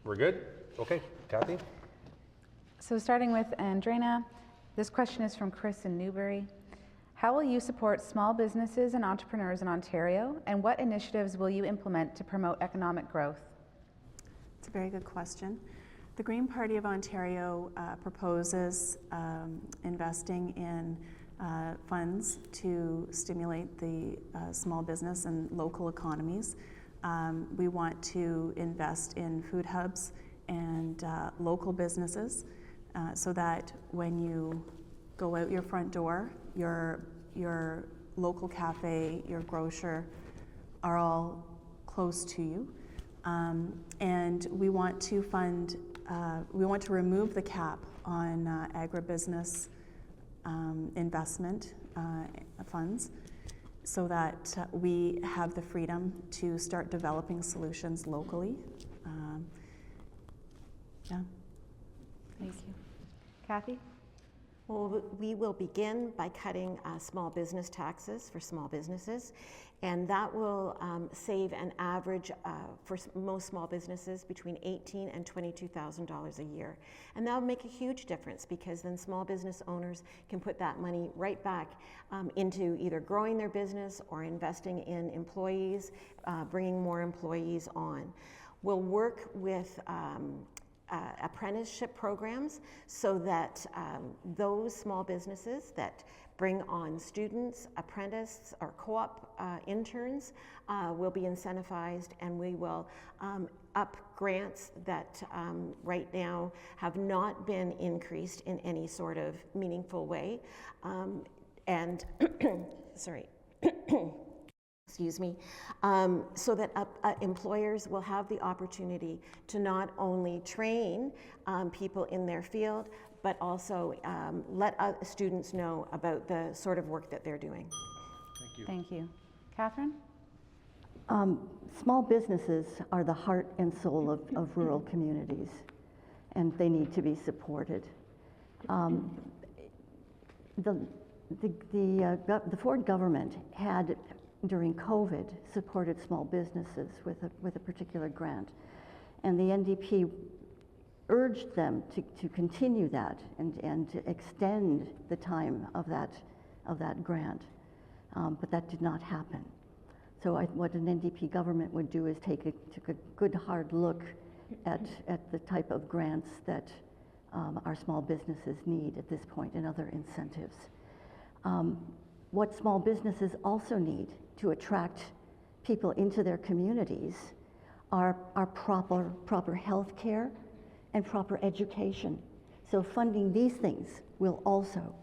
We're good? Okay, Cathy? So starting with Andraena, this question is from Chris in Newbury. How will you support small businesses and entrepreneurs in Ontario, and what initiatives will you implement to promote economic growth? It's a very good question. The Green Party of Ontario proposes investing in funds to stimulate the small business and local economies. We want to invest in food hubs and local businesses so that when you go out your front door, your local cafe, your grocer are all close to you. And we want to remove the cap on agribusiness investment funds so that we have the freedom to start developing solutions locally. Yeah. Thank you. Cathy? Well, we will begin by cutting small business taxes for small businesses, and that will save an average for most small businesses between $18,000 and $22,000 a year. And that will make a huge difference, because then small business owners can put that money right back into either growing their business or investing in employees, bringing more employees on. We'll work with apprenticeship programs so that those small businesses that bring on students, apprentices, or co-op interns will be incentivized, and we will up grants that right now have not been increased in any sort of meaningful way. And sorry. Excuse me, so that employers will have the opportunity to not only train people in their field, but also let students know about the sort of work that they're doing. Thank you. Thank you. Kathryn? Small businesses are the heart and soul of rural communities, and they need to be supported. The Ford government had, during COVID, supported small businesses with a particular grant, and the NDP urged them to continue that and to extend the time of that grant, but that did not happen. So what an NDP government would do is take a good hard look at the type of grants that our small businesses need at this point, and other incentives. What small businesses also need to attract people into their communities are proper health care and proper education. So funding these things will also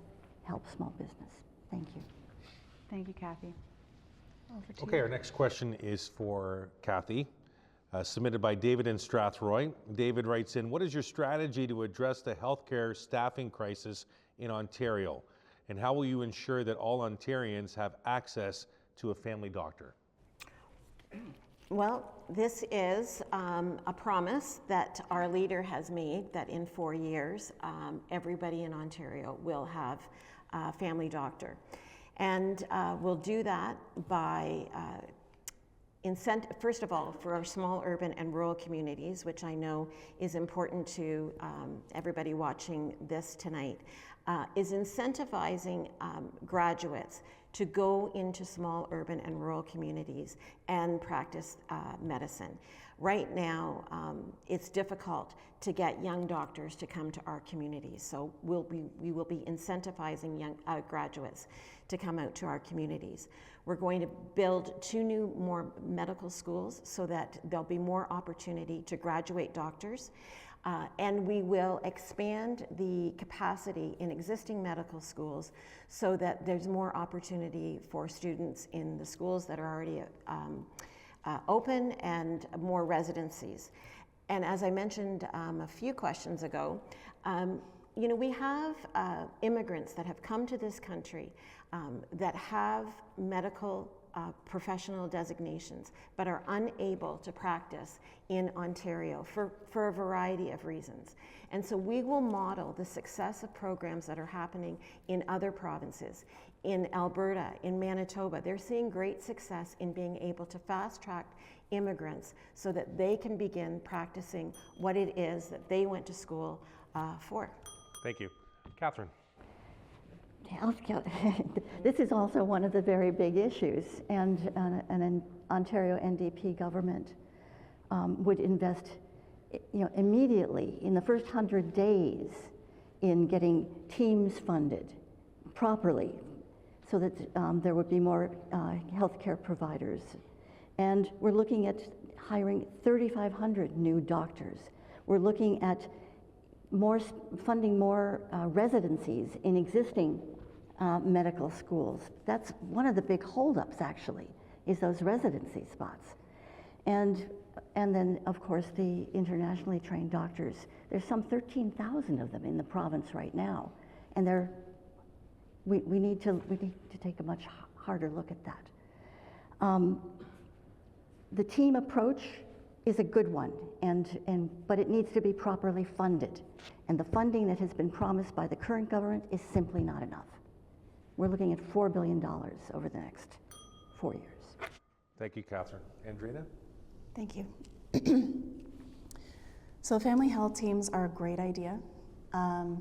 help small business. Thank you. Thank you, Cathy. Over to Okay, you. our next question is for Cathy, submitted by David in Strathroy. David writes in, what is your strategy to address the healthcare staffing crisis in Ontario? And how will you ensure that all Ontarians have access to a family doctor? Well, this is a promise that our leader has made, that in 4 years, everybody in Ontario will have a family doctor. And we'll do that by first of all, for our small urban and rural communities, which I know is important to everybody watching this tonight, is incentivizing graduates to go into small urban and rural communities and practice medicine. Right now, it's difficult to get young doctors to come to our communities, so we will be incentivizing young graduates to come out to our communities. We're going to build 2 more medical schools so that there'll be more opportunity to graduate doctors. And we will expand the capacity in existing medical schools so that there's more opportunity for students in the schools that are already open, and more residencies. And as I mentioned a few questions ago, you know, we have immigrants that have come to this country that have medical professional designations, but are unable to practice in Ontario for a variety of reasons. And so we will model the success of programs that are happening in other provinces. In Alberta, in Manitoba, they're seeing great success in being able to fast-track immigrants so that they can begin practicing what it is that they went to school for. Thank you. Kathryn. Healthcare. This is also one of the very big issues, and an Ontario NDP government would invest, immediately in the first 100 days in getting teams funded properly, so that there would be more healthcare providers. And we're looking at hiring 3,500 new doctors. We're looking at funding more residencies in existing medical schools. That's one of the big holdups, actually, is those residency spots. And then, of course, the internationally trained doctors. There's some 13,000 of them in the province right now, and we need to take a much harder look at that. The team approach is a good one, but it needs to be properly funded. And the funding that has been promised by the current government is simply not enough. We're looking at $4 billion over the next 4 years. Thank you, Kathryn. Andraena? Thank you. So family health teams are a great idea, and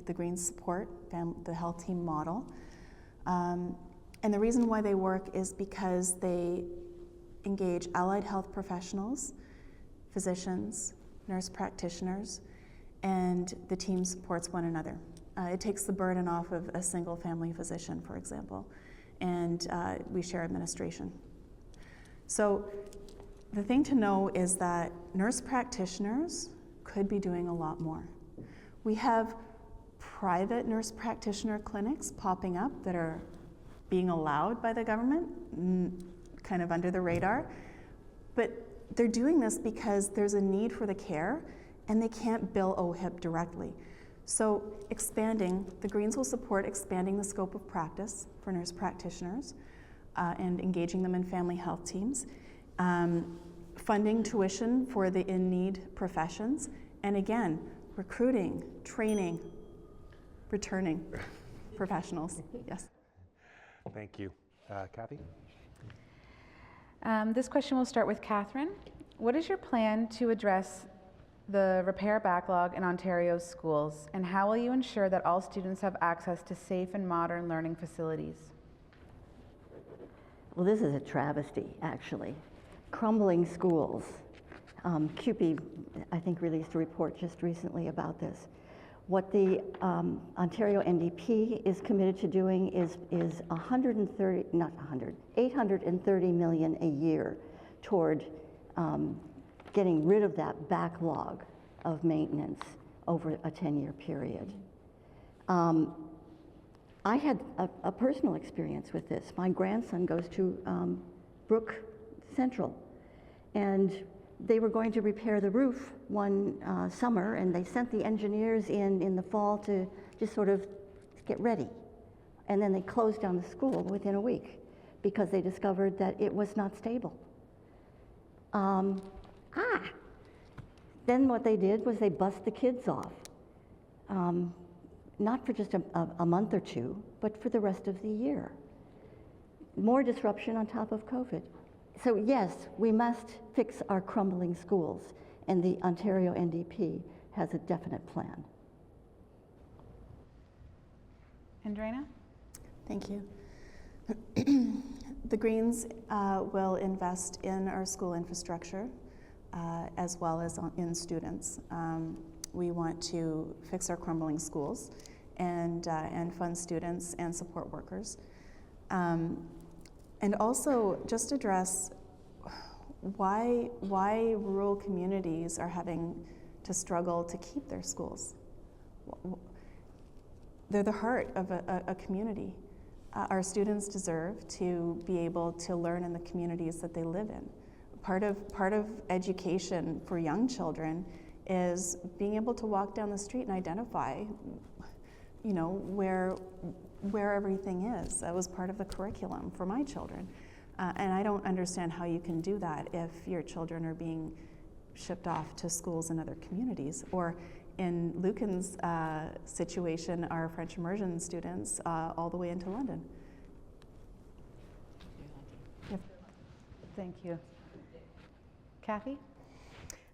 the Greens support the health team model. And the reason why they work is because they engage allied health professionals, physicians, nurse practitioners, and the team supports one another. It takes the burden off of a single family physician, for example, and we share administration. So the thing to know is that nurse practitioners could be doing a lot more. We have private nurse practitioner clinics popping up that are being allowed by the government, kind of under the radar, but they're doing this because there's a need for the care and they can't bill OHIP directly. So the Greens will support expanding the scope of practice for nurse practitioners and engaging them in family health teams, funding tuition for the in-need professions, and again, recruiting, training, returning professionals, yes. Thank you. Kathy? This question will start with Kathryn. What is your plan to address the repair backlog in Ontario's schools, and how will you ensure that all students have access to safe and modern learning facilities? Well, this is a travesty, actually. Crumbling schools. CUPE, I think, released a report just recently about this. What the Ontario NDP is committed to doing is 830 million a year toward getting rid of that backlog of maintenance over a 10-year period. I had a personal experience with this. My grandson goes to Brook Central, and they were going to repair the roof one summer, and they sent the engineers in the fall to just sort of get ready. And then they closed down the school within a week because they discovered that it was not stable. Then what they did was they bussed the kids off, not for just a month or two, but for the rest of the year. More disruption on top of COVID. So yes, we must fix our crumbling schools, and the Ontario NDP has a definite plan. Andraena? Thank you. The Greens will invest in our school infrastructure as well as in students. We want to fix our crumbling schools and fund students and support workers. And also just address why rural communities are having to struggle to keep their schools. They're the heart of a community. Our students deserve to be able to learn in the communities that they live in. Part of education for young children is being able to walk down the street and identify, you know, where everything is. That was part of the curriculum for my children. And I don't understand how you can do that if your children are being shipped off to schools in other communities. Or in Lucan's situation, our French immersion students all the way into London. Thank you. Kathy?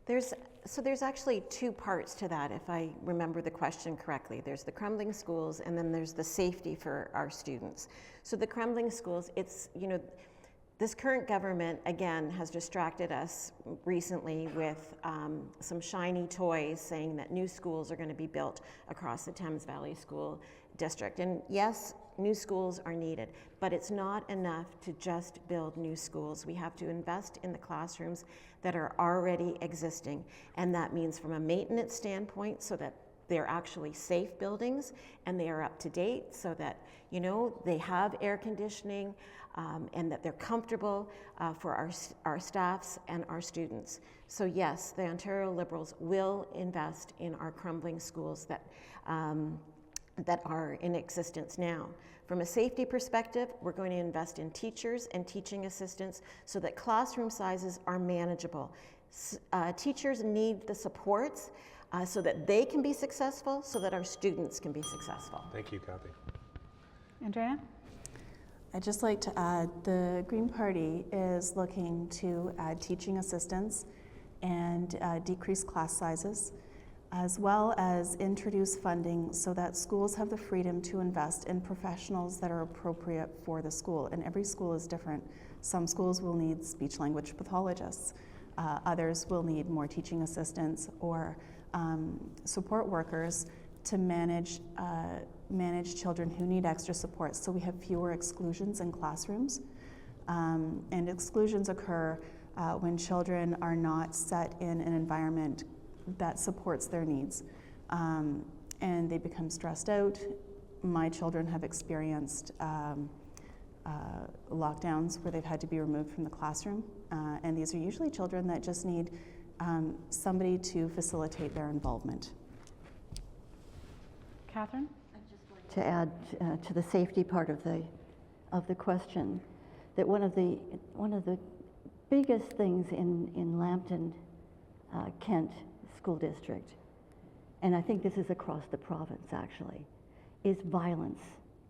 There's actually two parts to that, if I remember the question correctly. There's the crumbling schools, and then there's the safety for our students. So the crumbling schools, it's, you know, this current government, again, has distracted us recently with some shiny toys saying that new schools are going to be built across the Thames Valley School District. And yes, new schools are needed, but it's not enough to just build new schools. We have to invest in the classrooms that are already existing. And that means from a maintenance standpoint, so that they're actually safe buildings and they are up to date, so that, you know, they have air conditioning, and that they're comfortable for our staffs and our students. So yes, the Ontario Liberals will invest in our crumbling schools that are in existence now. From a safety perspective, we're going to invest in teachers and teaching assistants so that classroom sizes are manageable. Teachers need the supports so that they can be successful, so that our students can be successful. Thank you, Kathy. Andraena? I'd just like to add, the Green Party is looking to add teaching assistants and decrease class sizes, as well as introduce funding so that schools have the freedom to invest in professionals that are appropriate for the school. And every school is different. Some schools will need speech language pathologists. Others will need more teaching assistants or support workers to manage children who need extra support, so we have fewer exclusions in classrooms. And exclusions occur when children are not set in an environment that supports their needs. And they become stressed out. My children have experienced lockdowns where they've had to be removed from the classroom. And these are usually children that just need somebody to facilitate their involvement. Kathryn? To add to the safety part of the question, that one of the biggest things in Lambton-Kent School District, and I think this is across the province actually, is violence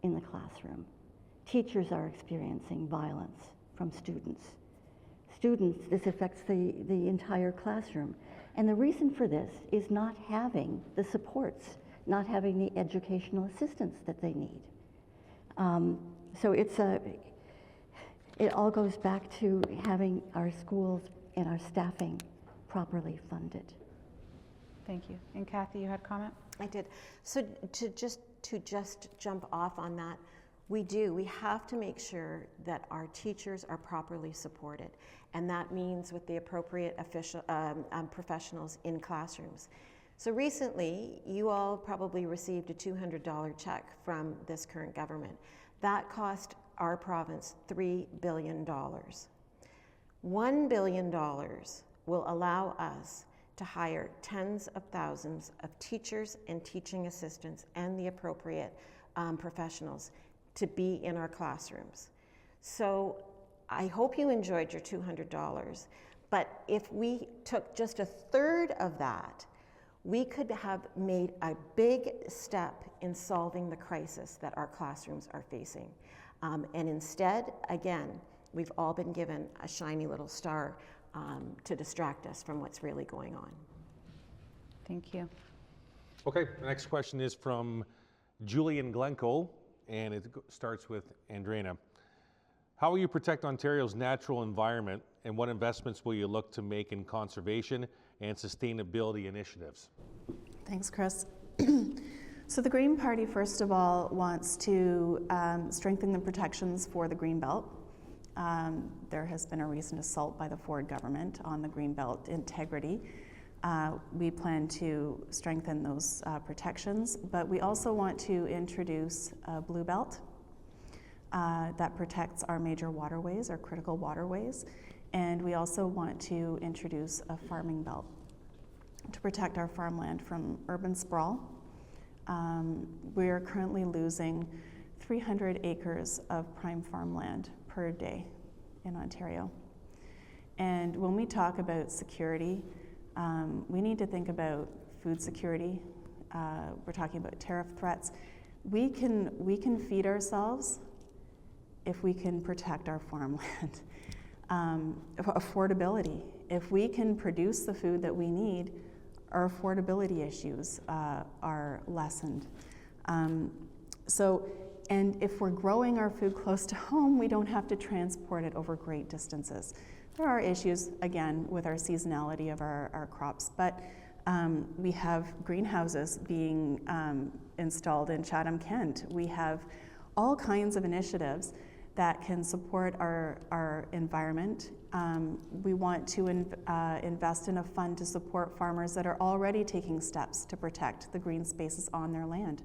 in the classroom. Teachers are experiencing violence from students. This affects the entire classroom. And the reason for this is not having the supports, not having the educational assistance that they need. So it all goes back to having our schools and our staffing properly funded. Thank you. And Kathy, you had a comment? I did. So to just jump off on that, we have to make sure that our teachers are properly supported, and that means with the appropriate professionals in classrooms. So recently, you all probably received a $200 check from this current government. That cost our province $3 billion. $1 billion will allow us to hire tens of thousands of teachers and teaching assistants and the appropriate professionals to be in our classrooms. So I hope you enjoyed your $200, but if we took just a third of that, we could have made a big step in solving the crisis that our classrooms are facing. And instead, again, we've all been given a shiny little star to distract us from what's really going on. Thank you. Okay, the next question is from Julian Glencoe, and it starts with Andraena. How will you protect Ontario's natural environment, and what investments will you look to make in conservation and sustainability initiatives? Thanks, Chris. So the Green Party, first of all, wants to strengthen the protections for the Greenbelt. There has been a recent assault by the Ford government on the Greenbelt integrity. We plan to strengthen those protections, but we also want to introduce a Blue Belt that protects our major waterways, our critical waterways, and we also want to introduce a farming belt to protect our farmland from urban sprawl. We are currently losing 300 acres of prime farmland per day in Ontario. And when we talk about security, we need to think about food security. We're talking about tariff threats. We can feed ourselves if we can protect our farmland. Affordability. If we can produce the food that we need, our affordability issues are lessened. And if we're growing our food close to home, we don't have to transport it over great distances. There are issues, again, with our seasonality of our crops, but we have greenhouses being installed in Chatham-Kent. We have all kinds of initiatives that can support our environment. We want to invest in a fund to support farmers that are already taking steps to protect the green spaces on their land,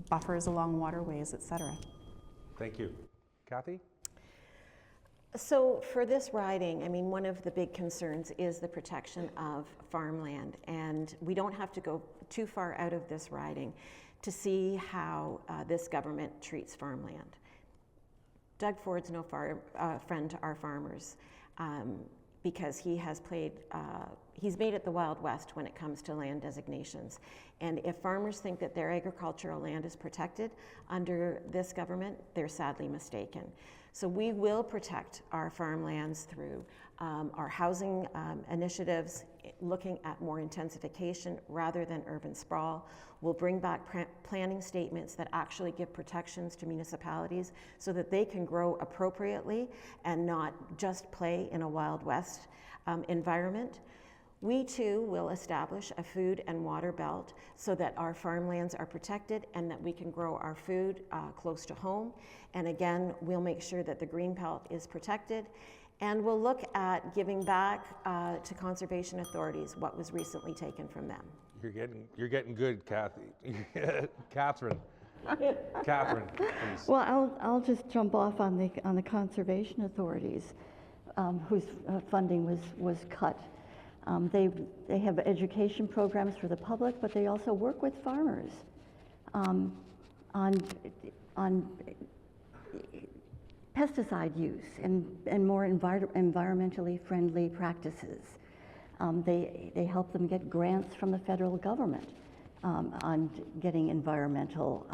buffers along waterways, etc. Thank you. Cathy? So for this riding, I mean, one of the big concerns is the protection of farmland, and we don't have to go too far out of this riding to see how this government treats farmland. Doug Ford's no friend to our farmers because he has he's made it the Wild West when it comes to land designations. And if farmers think that their agricultural land is protected under this government, they're sadly mistaken. So we will protect our farmlands through our housing initiatives, looking at more intensification rather than urban sprawl. We'll bring back planning statements that actually give protections to municipalities so that they can grow appropriately and not just play in a Wild West environment. We too will establish a food and water belt so that our farmlands are protected and that we can grow our food close to home. And again, we'll make sure that the green belt is protected. And we'll look at giving back to conservation authorities what was recently taken from them. You're getting good, Cathy. Kathryn. Kathryn, please. Well, I'll just jump off on the conservation authorities whose funding was cut. They have education programs for the public, but they also work with farmers on pesticide use and more environmentally friendly practices. They help them get grants from the federal government on getting environmental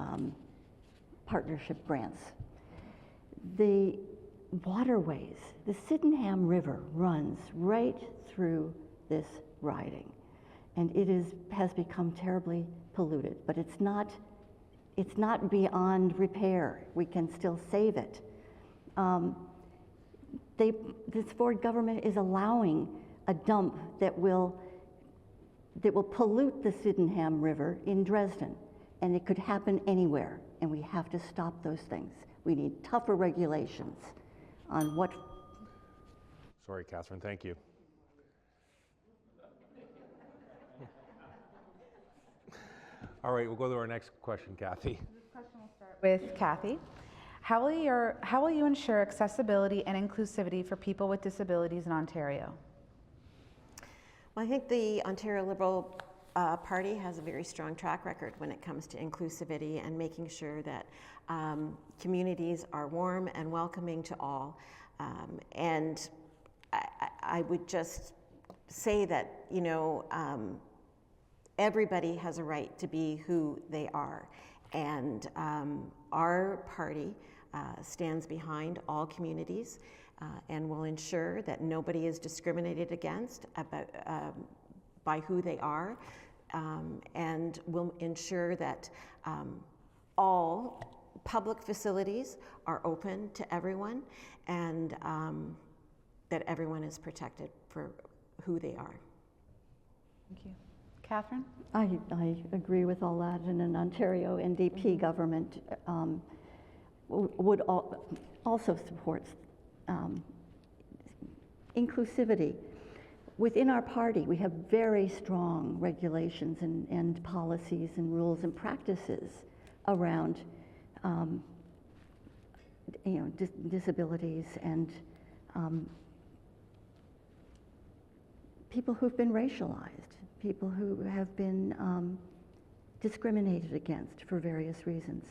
partnership grants. The waterways, the Sydenham River runs right through this riding, and it has become terribly polluted, but it's not beyond repair. We can still save it. This Ford government is allowing a dump that will pollute the Sydenham River in Dresden, and it could happen anywhere, and we have to stop those things. We need tougher regulations on what... Sorry, Kathryn, thank you. All right, we'll go to our next question, Cathy. This question will start with Cathy. How will you ensure accessibility and inclusivity for people with disabilities in Ontario? Well, I think the Ontario Liberal party has a very strong track record when it comes to inclusivity and making sure that communities are warm and welcoming to all. And I would just say that, you know, everybody has a right to be who they are. And our party stands behind all communities and will ensure that nobody is discriminated against by who they are, and will ensure that all public facilities are open to everyone, and that everyone is protected for who they are. Thank you. Kathryn? I agree with all that, and an Ontario NDP government would also support inclusivity. Within our party, we have very strong regulations and policies and rules and practices around you know, disabilities and people who've been racialized, people who have been discriminated against for various reasons,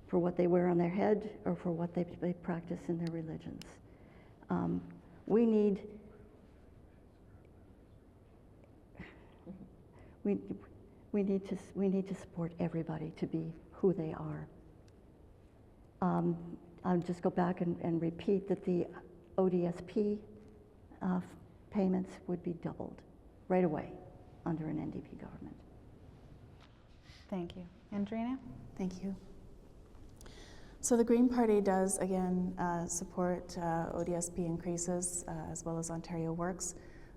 for what they wear on their head or for what they practice in their religions. We need to support everybody to be who they are. I'll just go back and repeat that the ODSP payments would be doubled right away under an NDP government. Thank you. Andraena? Thank you. So the Green Party does, again, support ODSP increases as well as Ontario Works,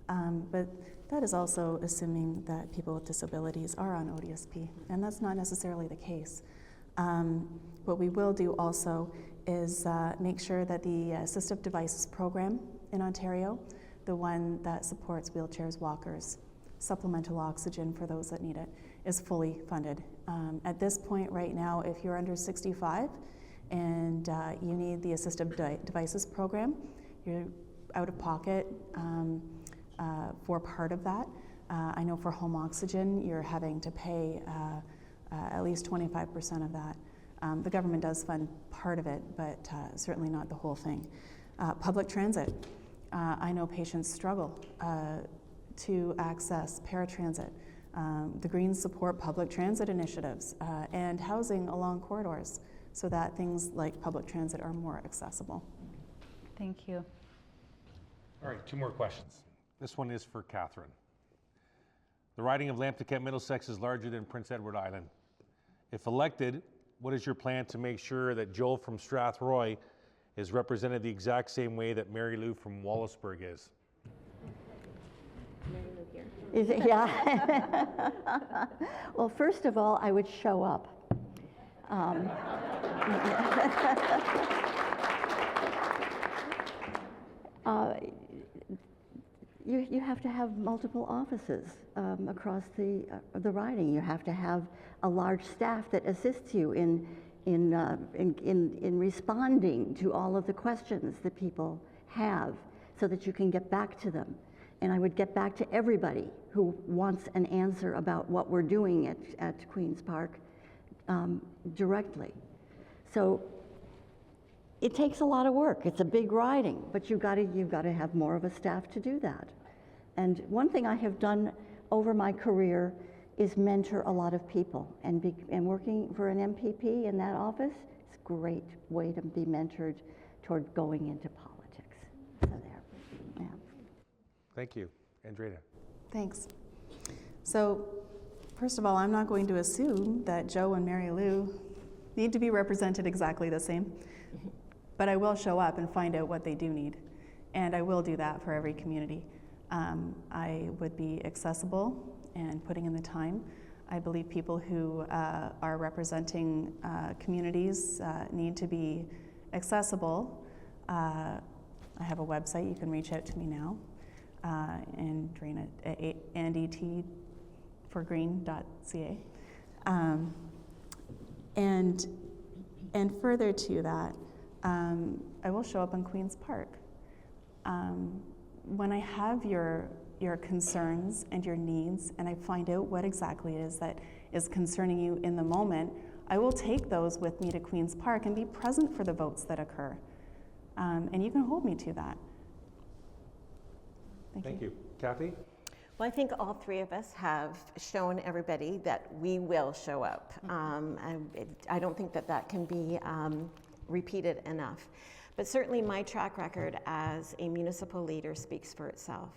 but that is also assuming that people with disabilities are on ODSP, and that's not necessarily the case. What we will do also is make sure that the assistive devices program in Ontario, the one that supports wheelchairs, walkers, supplemental oxygen for those that need it, is fully funded. At this point right now, if you're under 65 and you need the assistive devices program, you're out of pocket for part of that. I know for home oxygen, you're having to pay at least 25% of that. The government does fund part of it, but certainly not the whole thing. Public transit. I know patients struggle to access paratransit. The Greens support public transit initiatives and housing along corridors so that things like public transit are more accessible. Thank you. All right, 2 more questions. This one is for Kathryn. The riding of Lambton-Kent-Middlesex is larger than Prince Edward Island. If elected, what is your plan to make sure that Joel from Strathroy is represented the exact same way that Mary Lou from Wallaceburg is? Mary Lou here. Is it, yeah. Well, first of all, I would show up. You have to have multiple offices across the riding. You have to have a large staff that assists you in responding to all of the questions that people have, so that you can get back to them. And I would get back to everybody who wants an answer about what we're doing at Queen's Park directly. So it takes a lot of work. It's a big riding, but you've got to have more of a staff to do that. And one thing I have done over my career is mentor a lot of people, and working for an MPP in that office is a great way to be mentored toward going into politics. So there, yeah. Thank you. Andraena. Thanks. So, first of all, I'm not going to assume that Joe and Mary Lou need to be represented exactly the same, but I will show up and find out what they do need, and I will do that for every community. I would be accessible and putting in the time. I believe people who are representing communities need to be accessible. I have a website, you can reach out to me now, Andraena at andetforgreen.ca. And further to that, I will show up in Queen's Park. When I have your your concerns and your needs, and I find out what exactly it is that is concerning you in the moment, I will take those with me to Queen's Park and be present for the votes that occur. And you can hold me to that. Thank you. Cathy? Well, I think all three of us have shown everybody that we will show up. I don't think that can be repeated enough. But certainly my track record as a municipal leader speaks for itself,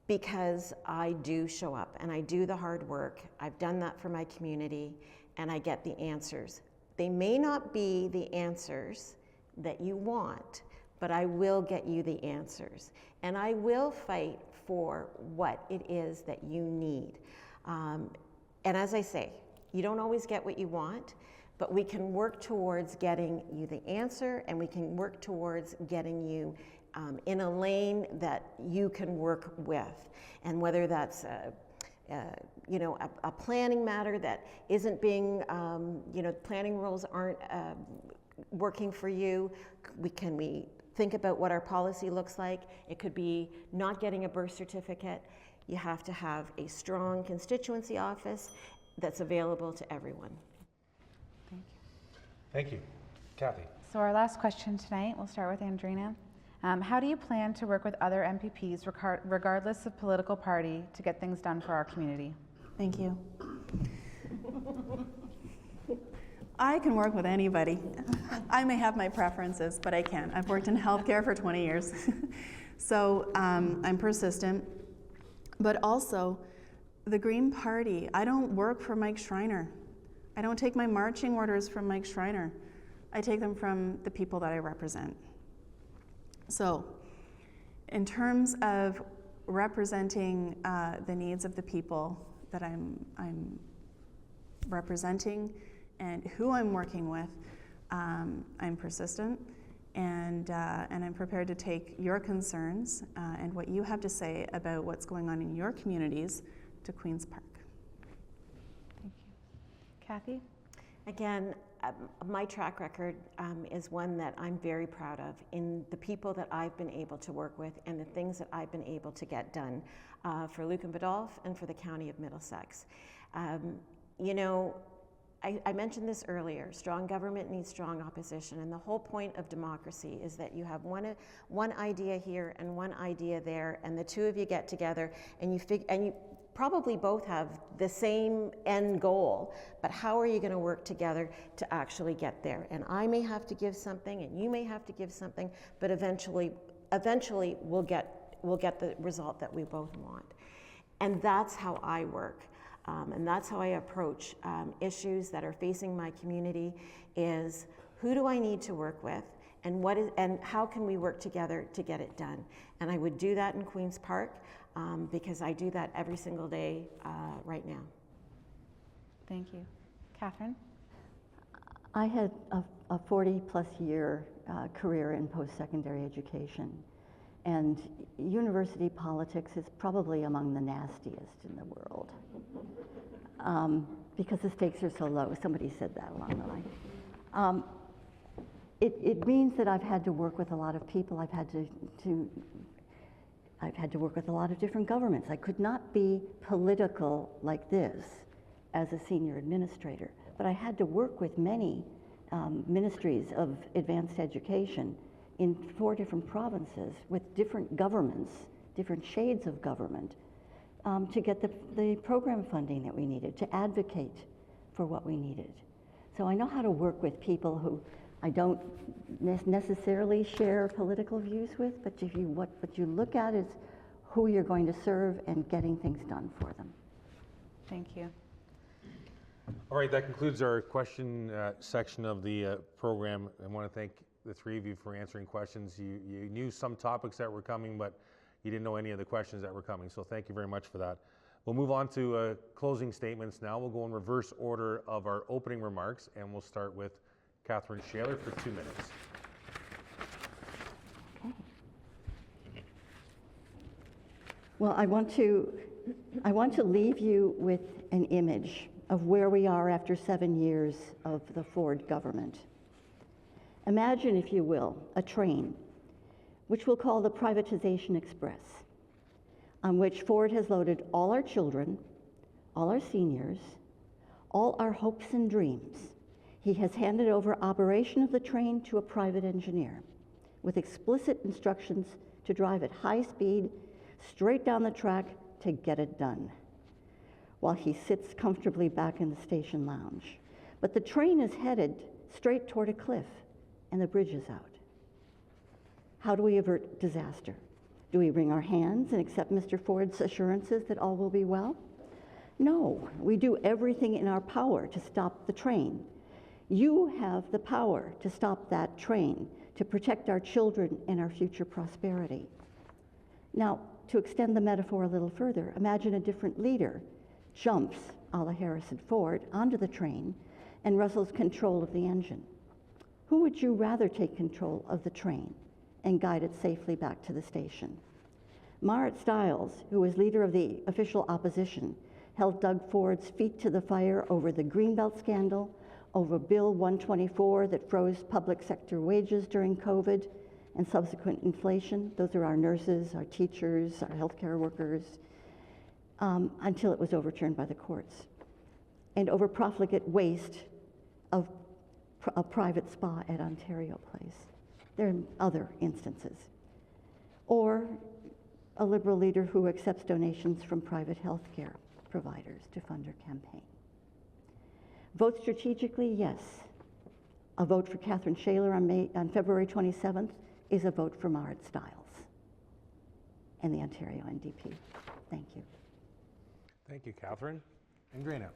because I do show up and I do the hard work. I've done that for my community and I get the answers. They may not be the answers that you want, but I will get you the answers. And I will fight for what it is that you need. And as I say, you don't always get what you want, but we can work towards getting you the answer, and we can work towards getting you in a lane that you can work with. And whether that's a planning matter that isn't being, planning rules aren't working for you, we think about what our policy looks like. It could be not getting a birth certificate. You have to have a strong constituency office that's available to everyone. Thank you. Thank you. Cathy? So our last question tonight, we'll start with Andraena. How do you plan to work with other MPPs, regardless of political party, to get things done for our community? Thank you. I can work with anybody. I may have my preferences, but I can. I've worked in healthcare for 20 years. So I'm persistent. But also, the Green Party, I don't work for Mike Schreiner. I don't take my marching orders from Mike Schreiner. I take them from the people that I represent. So, in terms of representing the needs of the people that I'm representing and who I'm working with, I'm persistent, and I'm prepared to take your concerns and what you have to say about what's going on in your communities to Queen's Park. Thank you. Cathy? Again, my track record is one that I'm very proud of in the people that I've been able to work with and the things that I've been able to get done for Lucan Biddulph and for the County of Middlesex. I mentioned this earlier, strong government needs strong opposition, and the whole point of democracy is that you have one idea here and one idea there, and the two of you get together and you probably both have the same end goal, but how are you going to work together to actually get there? And I may have to give something and you may have to give something, but eventually we'll get the result that we both want. And that's how I work. And that's how I approach issues that are facing my community, is who do I need to work with, and how can we work together to get it done? And I would do that in Queen's Park because I do that every single day right now. Thank you. Kathryn? I had a 40-plus year career in post-secondary education, and university politics is probably among the nastiest in the world. Because the stakes are so low. Somebody said that along the line. It means that I've had to work with a lot of people. I've had to work with a lot of different governments. I could not be political like this as a senior administrator, but I had to work with many ministries of advanced education in 4 different provinces with different governments, different shades of government, to get the program funding that we needed, to advocate for what we needed. So I know how to work with people who I don't necessarily share political views with, but what you look at is who you're going to serve and getting things done for them. Thank you. All right, that concludes our question section of the program. I want to thank the three of you for answering questions. You knew some topics that were coming, but you didn't know any of the questions that were coming, so thank you very much for that. We'll move on to closing statements now. We'll go in reverse order of our opening remarks, and we'll start with Kathryn Shailer for 2 minutes. Well, I want to leave you with an image of where we are after 7 years of the Ford government. Imagine, if you will, a train, which we'll call the Privatization Express. on which Ford has loaded all our children, all our seniors, all our hopes and dreams. He has handed over operation of the train to a private engineer with explicit instructions to drive at high speed straight down the track to get it done, while he sits comfortably back in the station lounge. But the train is headed straight toward a cliff, and the bridge is out. How do we avert disaster? Do we wring our hands and accept Mr. Ford's assurances that all will be well? No, we do everything in our power to stop the train. You have the power to stop that train, to protect our children and our future prosperity. Now, to extend the metaphor a little further, imagine a different leader jumps, a la Harrison Ford, onto the train and wrestles control of the engine. Who would you rather take control of the train and guide it safely back to the station? Marit Stiles, who was leader of the official opposition, held Doug Ford's feet to the fire over the Greenbelt scandal, over Bill 124 that froze public sector wages during COVID and subsequent inflation. Those are our nurses, our teachers, our healthcare workers, until it was overturned by the courts. And over profligate waste of a private spa at Ontario Place. There are other instances. Or a Liberal leader who accepts donations from private healthcare providers to fund her campaign. Vote strategically, yes. A vote for Kathryn Shailer on February 27th is a vote for Marit Stiles and the Ontario NDP. Thank you. Thank you, Kathryn. Andraena.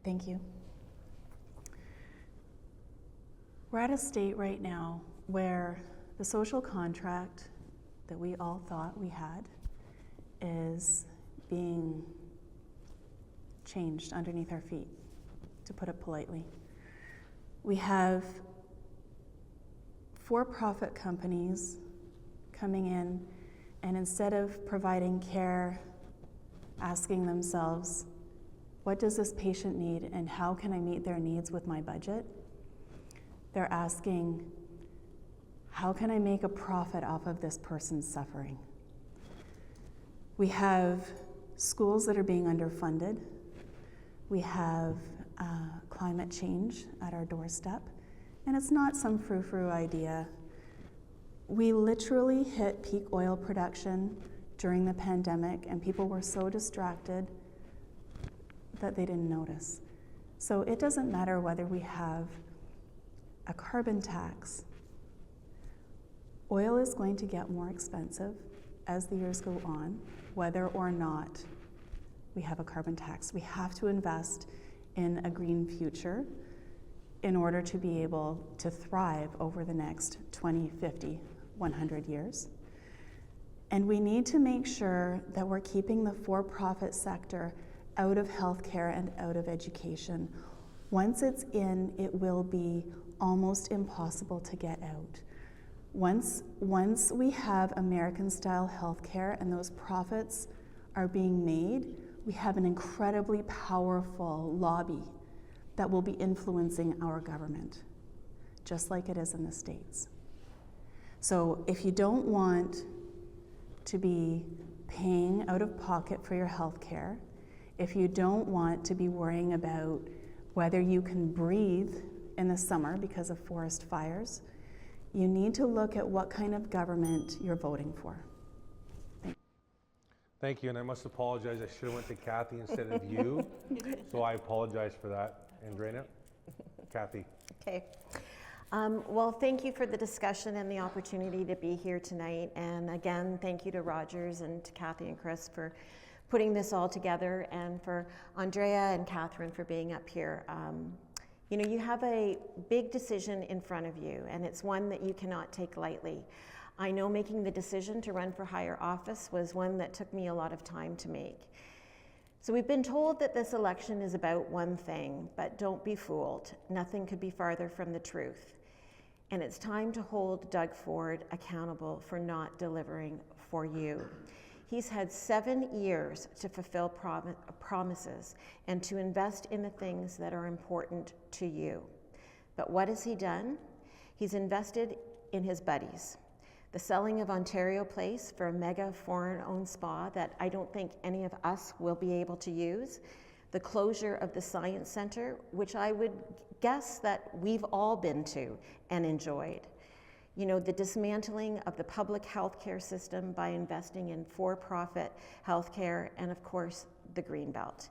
Thank you. We're at a state right now where the social contract that we all thought we had is being changed underneath our feet, to put it politely. We have for-profit companies coming in, and instead of providing care, asking themselves, what does this patient need and how can I meet their needs with my budget? They're asking, how can I make a profit off of this person's suffering? We have schools that are being underfunded. We have climate change at our doorstep. And it's not some frou-frou idea. We literally hit peak oil production during the pandemic, and people were so distracted that they didn't notice. So it doesn't matter whether we have a carbon tax. Oil is going to get more expensive as the years go on, whether or not we have a carbon tax. We have to invest in a green future in order to be able to thrive over the next 20, 50, 100 years. And we need to make sure that we're keeping the for-profit sector out of healthcare and out of education. Once it's in, it will be almost impossible to get out. Once we have American-style healthcare and those profits are being made, we have an incredibly powerful lobby that will be influencing our government, just like it is in the States. So if you don't want to be paying out of pocket for your healthcare, if you don't want to be worrying about whether you can breathe in the summer because of forest fires, you need to look at what kind of government you're voting for. Thank you, and I must apologize. I should have went to Cathy instead of you, so I apologize for that. Andraena? Cathy. Okay. Well, thank you for the discussion and the opportunity to be here tonight. And again, thank you to Rogers and to Cathy and Chris for putting this all together, and for Andrea and Kathryn for being up here. You know, you have a big decision in front of you, and it's one that you cannot take lightly. I know making the decision to run for higher office was one that took me a lot of time to make. So we've been told that this election is about one thing, but don't be fooled. Nothing could be farther from the truth. And it's time to hold Doug Ford accountable for not delivering for you. He's had 7 years to fulfill promises and to invest in the things that are important to you. But what has he done? He's invested in his buddies, The selling of Ontario Place for a mega foreign-owned spa that I don't think any of us will be able to use. The closure of the Science Centre, which I would guess that we've all been to and enjoyed. You know, the dismantling of the public healthcare system by investing in for-profit healthcare, and of course, the Greenbelt,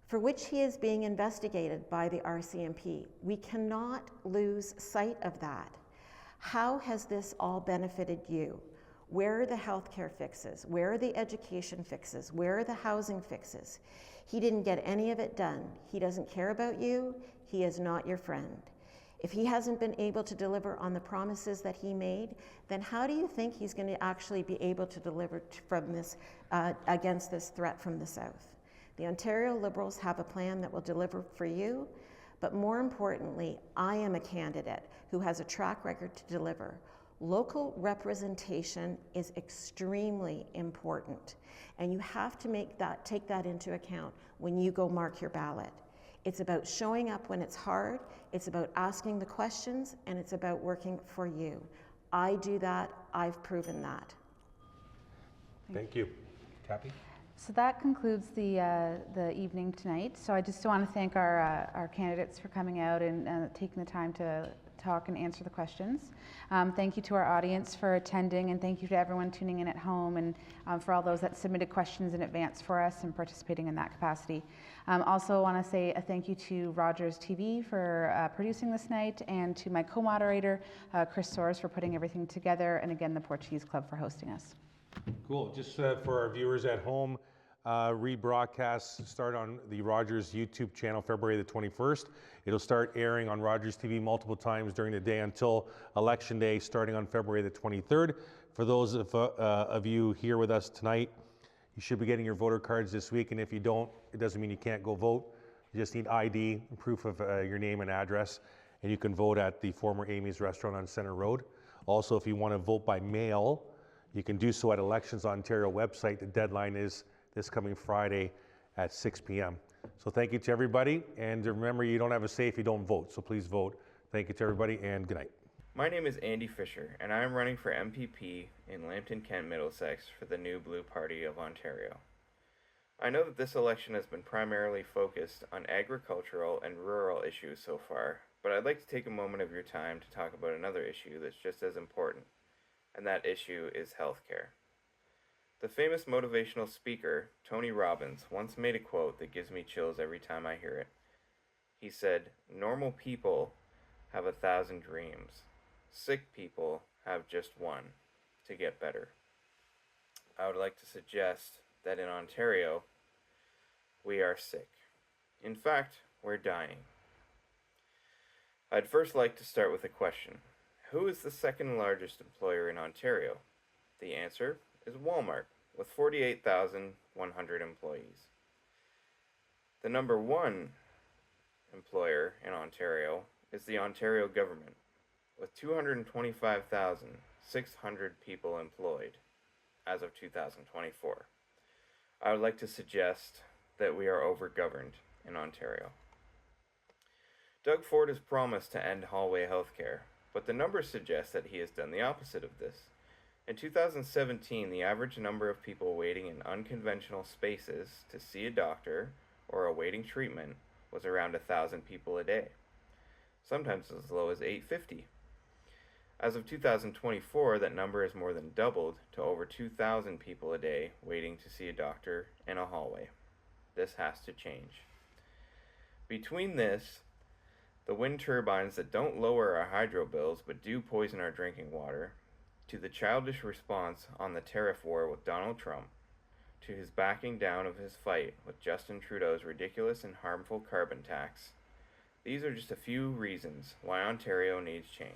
for which he is being investigated by the RCMP. We cannot lose sight of that. How has this all benefited you? Where are the healthcare fixes? Where are the education fixes? Where are the housing fixes? He didn't get any of it done. He doesn't care about you. He is not your friend. If he hasn't been able to deliver on the promises that he made, then how do you think he's going to actually be able to deliver from this, against this threat from the South? The Ontario Liberals have a plan that will deliver for you, but more importantly, I am a candidate who has a track record to deliver. Local representation is extremely important, and you have to take that into account when you go mark your ballot. It's about showing up when it's hard, it's about asking the questions, and it's about working for you. I do that, I've proven that. Thank you. Kathy? So that concludes the evening tonight. So I just want to thank our candidates for coming out and taking the time to talk and answer the questions. Thank you to our audience for attending, and thank you to everyone tuning in at home, and for all those that submitted questions in advance for us and participating in that capacity. Also want to say a thank you to Rogers TV for producing this night, and to my co-moderator, Chris Soares, for putting everything together, and again, the Portuguese Club for hosting us. Cool. Just for our viewers at home, rebroadcasts start on the Rogers YouTube channel February the 21st. It'll start airing on Rogers TV multiple times during the day until Election Day, starting on February the 23rd. For those of you here with us tonight, you should be getting your voter cards this week, and if you don't, it doesn't mean you can't go vote. You just need ID, proof of your name and address, and you can vote at the former Amy's Restaurant on Center Road. Also, if you want to vote by mail, you can do so at Elections Ontario website. The deadline is this coming Friday at 6 p.m. So thank you to everybody, and remember, you don't have a say if you don't vote, so please vote. Thank you to everybody, and good night. My name is Andy Fisher, and I am running for MPP in Lambton-Kent-Middlesex for the New Blue Party of Ontario. I know that this election has been primarily focused on agricultural and rural issues so far, but I'd like to take a moment of your time to talk about another issue that's just as important, and that issue is healthcare. The famous motivational speaker, Tony Robbins, once made a quote that gives me chills every time I hear it. He said, "Normal people have 1,000 dreams. Sick people have just one, to get better." I would like to suggest that in Ontario, we are sick. In fact, we're dying. I'd first like to start with a question. Who is the second largest employer in Ontario? The answer is Walmart, with 48,100 employees. The number one employer in Ontario is the Ontario government, with 225,600 people employed as of 2024. I would like to suggest that we are overgoverned in Ontario. Doug Ford has promised to end hallway healthcare, but the numbers suggest that he has done the opposite of this. In 2017, the average number of people waiting in unconventional spaces to see a doctor or awaiting treatment was around 1,000 people a day, sometimes as low as 850. As of 2024, that number has more than doubled to over 2,000 people a day waiting to see a doctor in a hallway. This has to change. Between this, the wind turbines that don't lower our hydro bills but do poison our drinking water, to the childish response on the tariff war with Donald Trump, to his backing down of his fight with Justin Trudeau's ridiculous and harmful carbon tax, these are just a few reasons why Ontario needs change.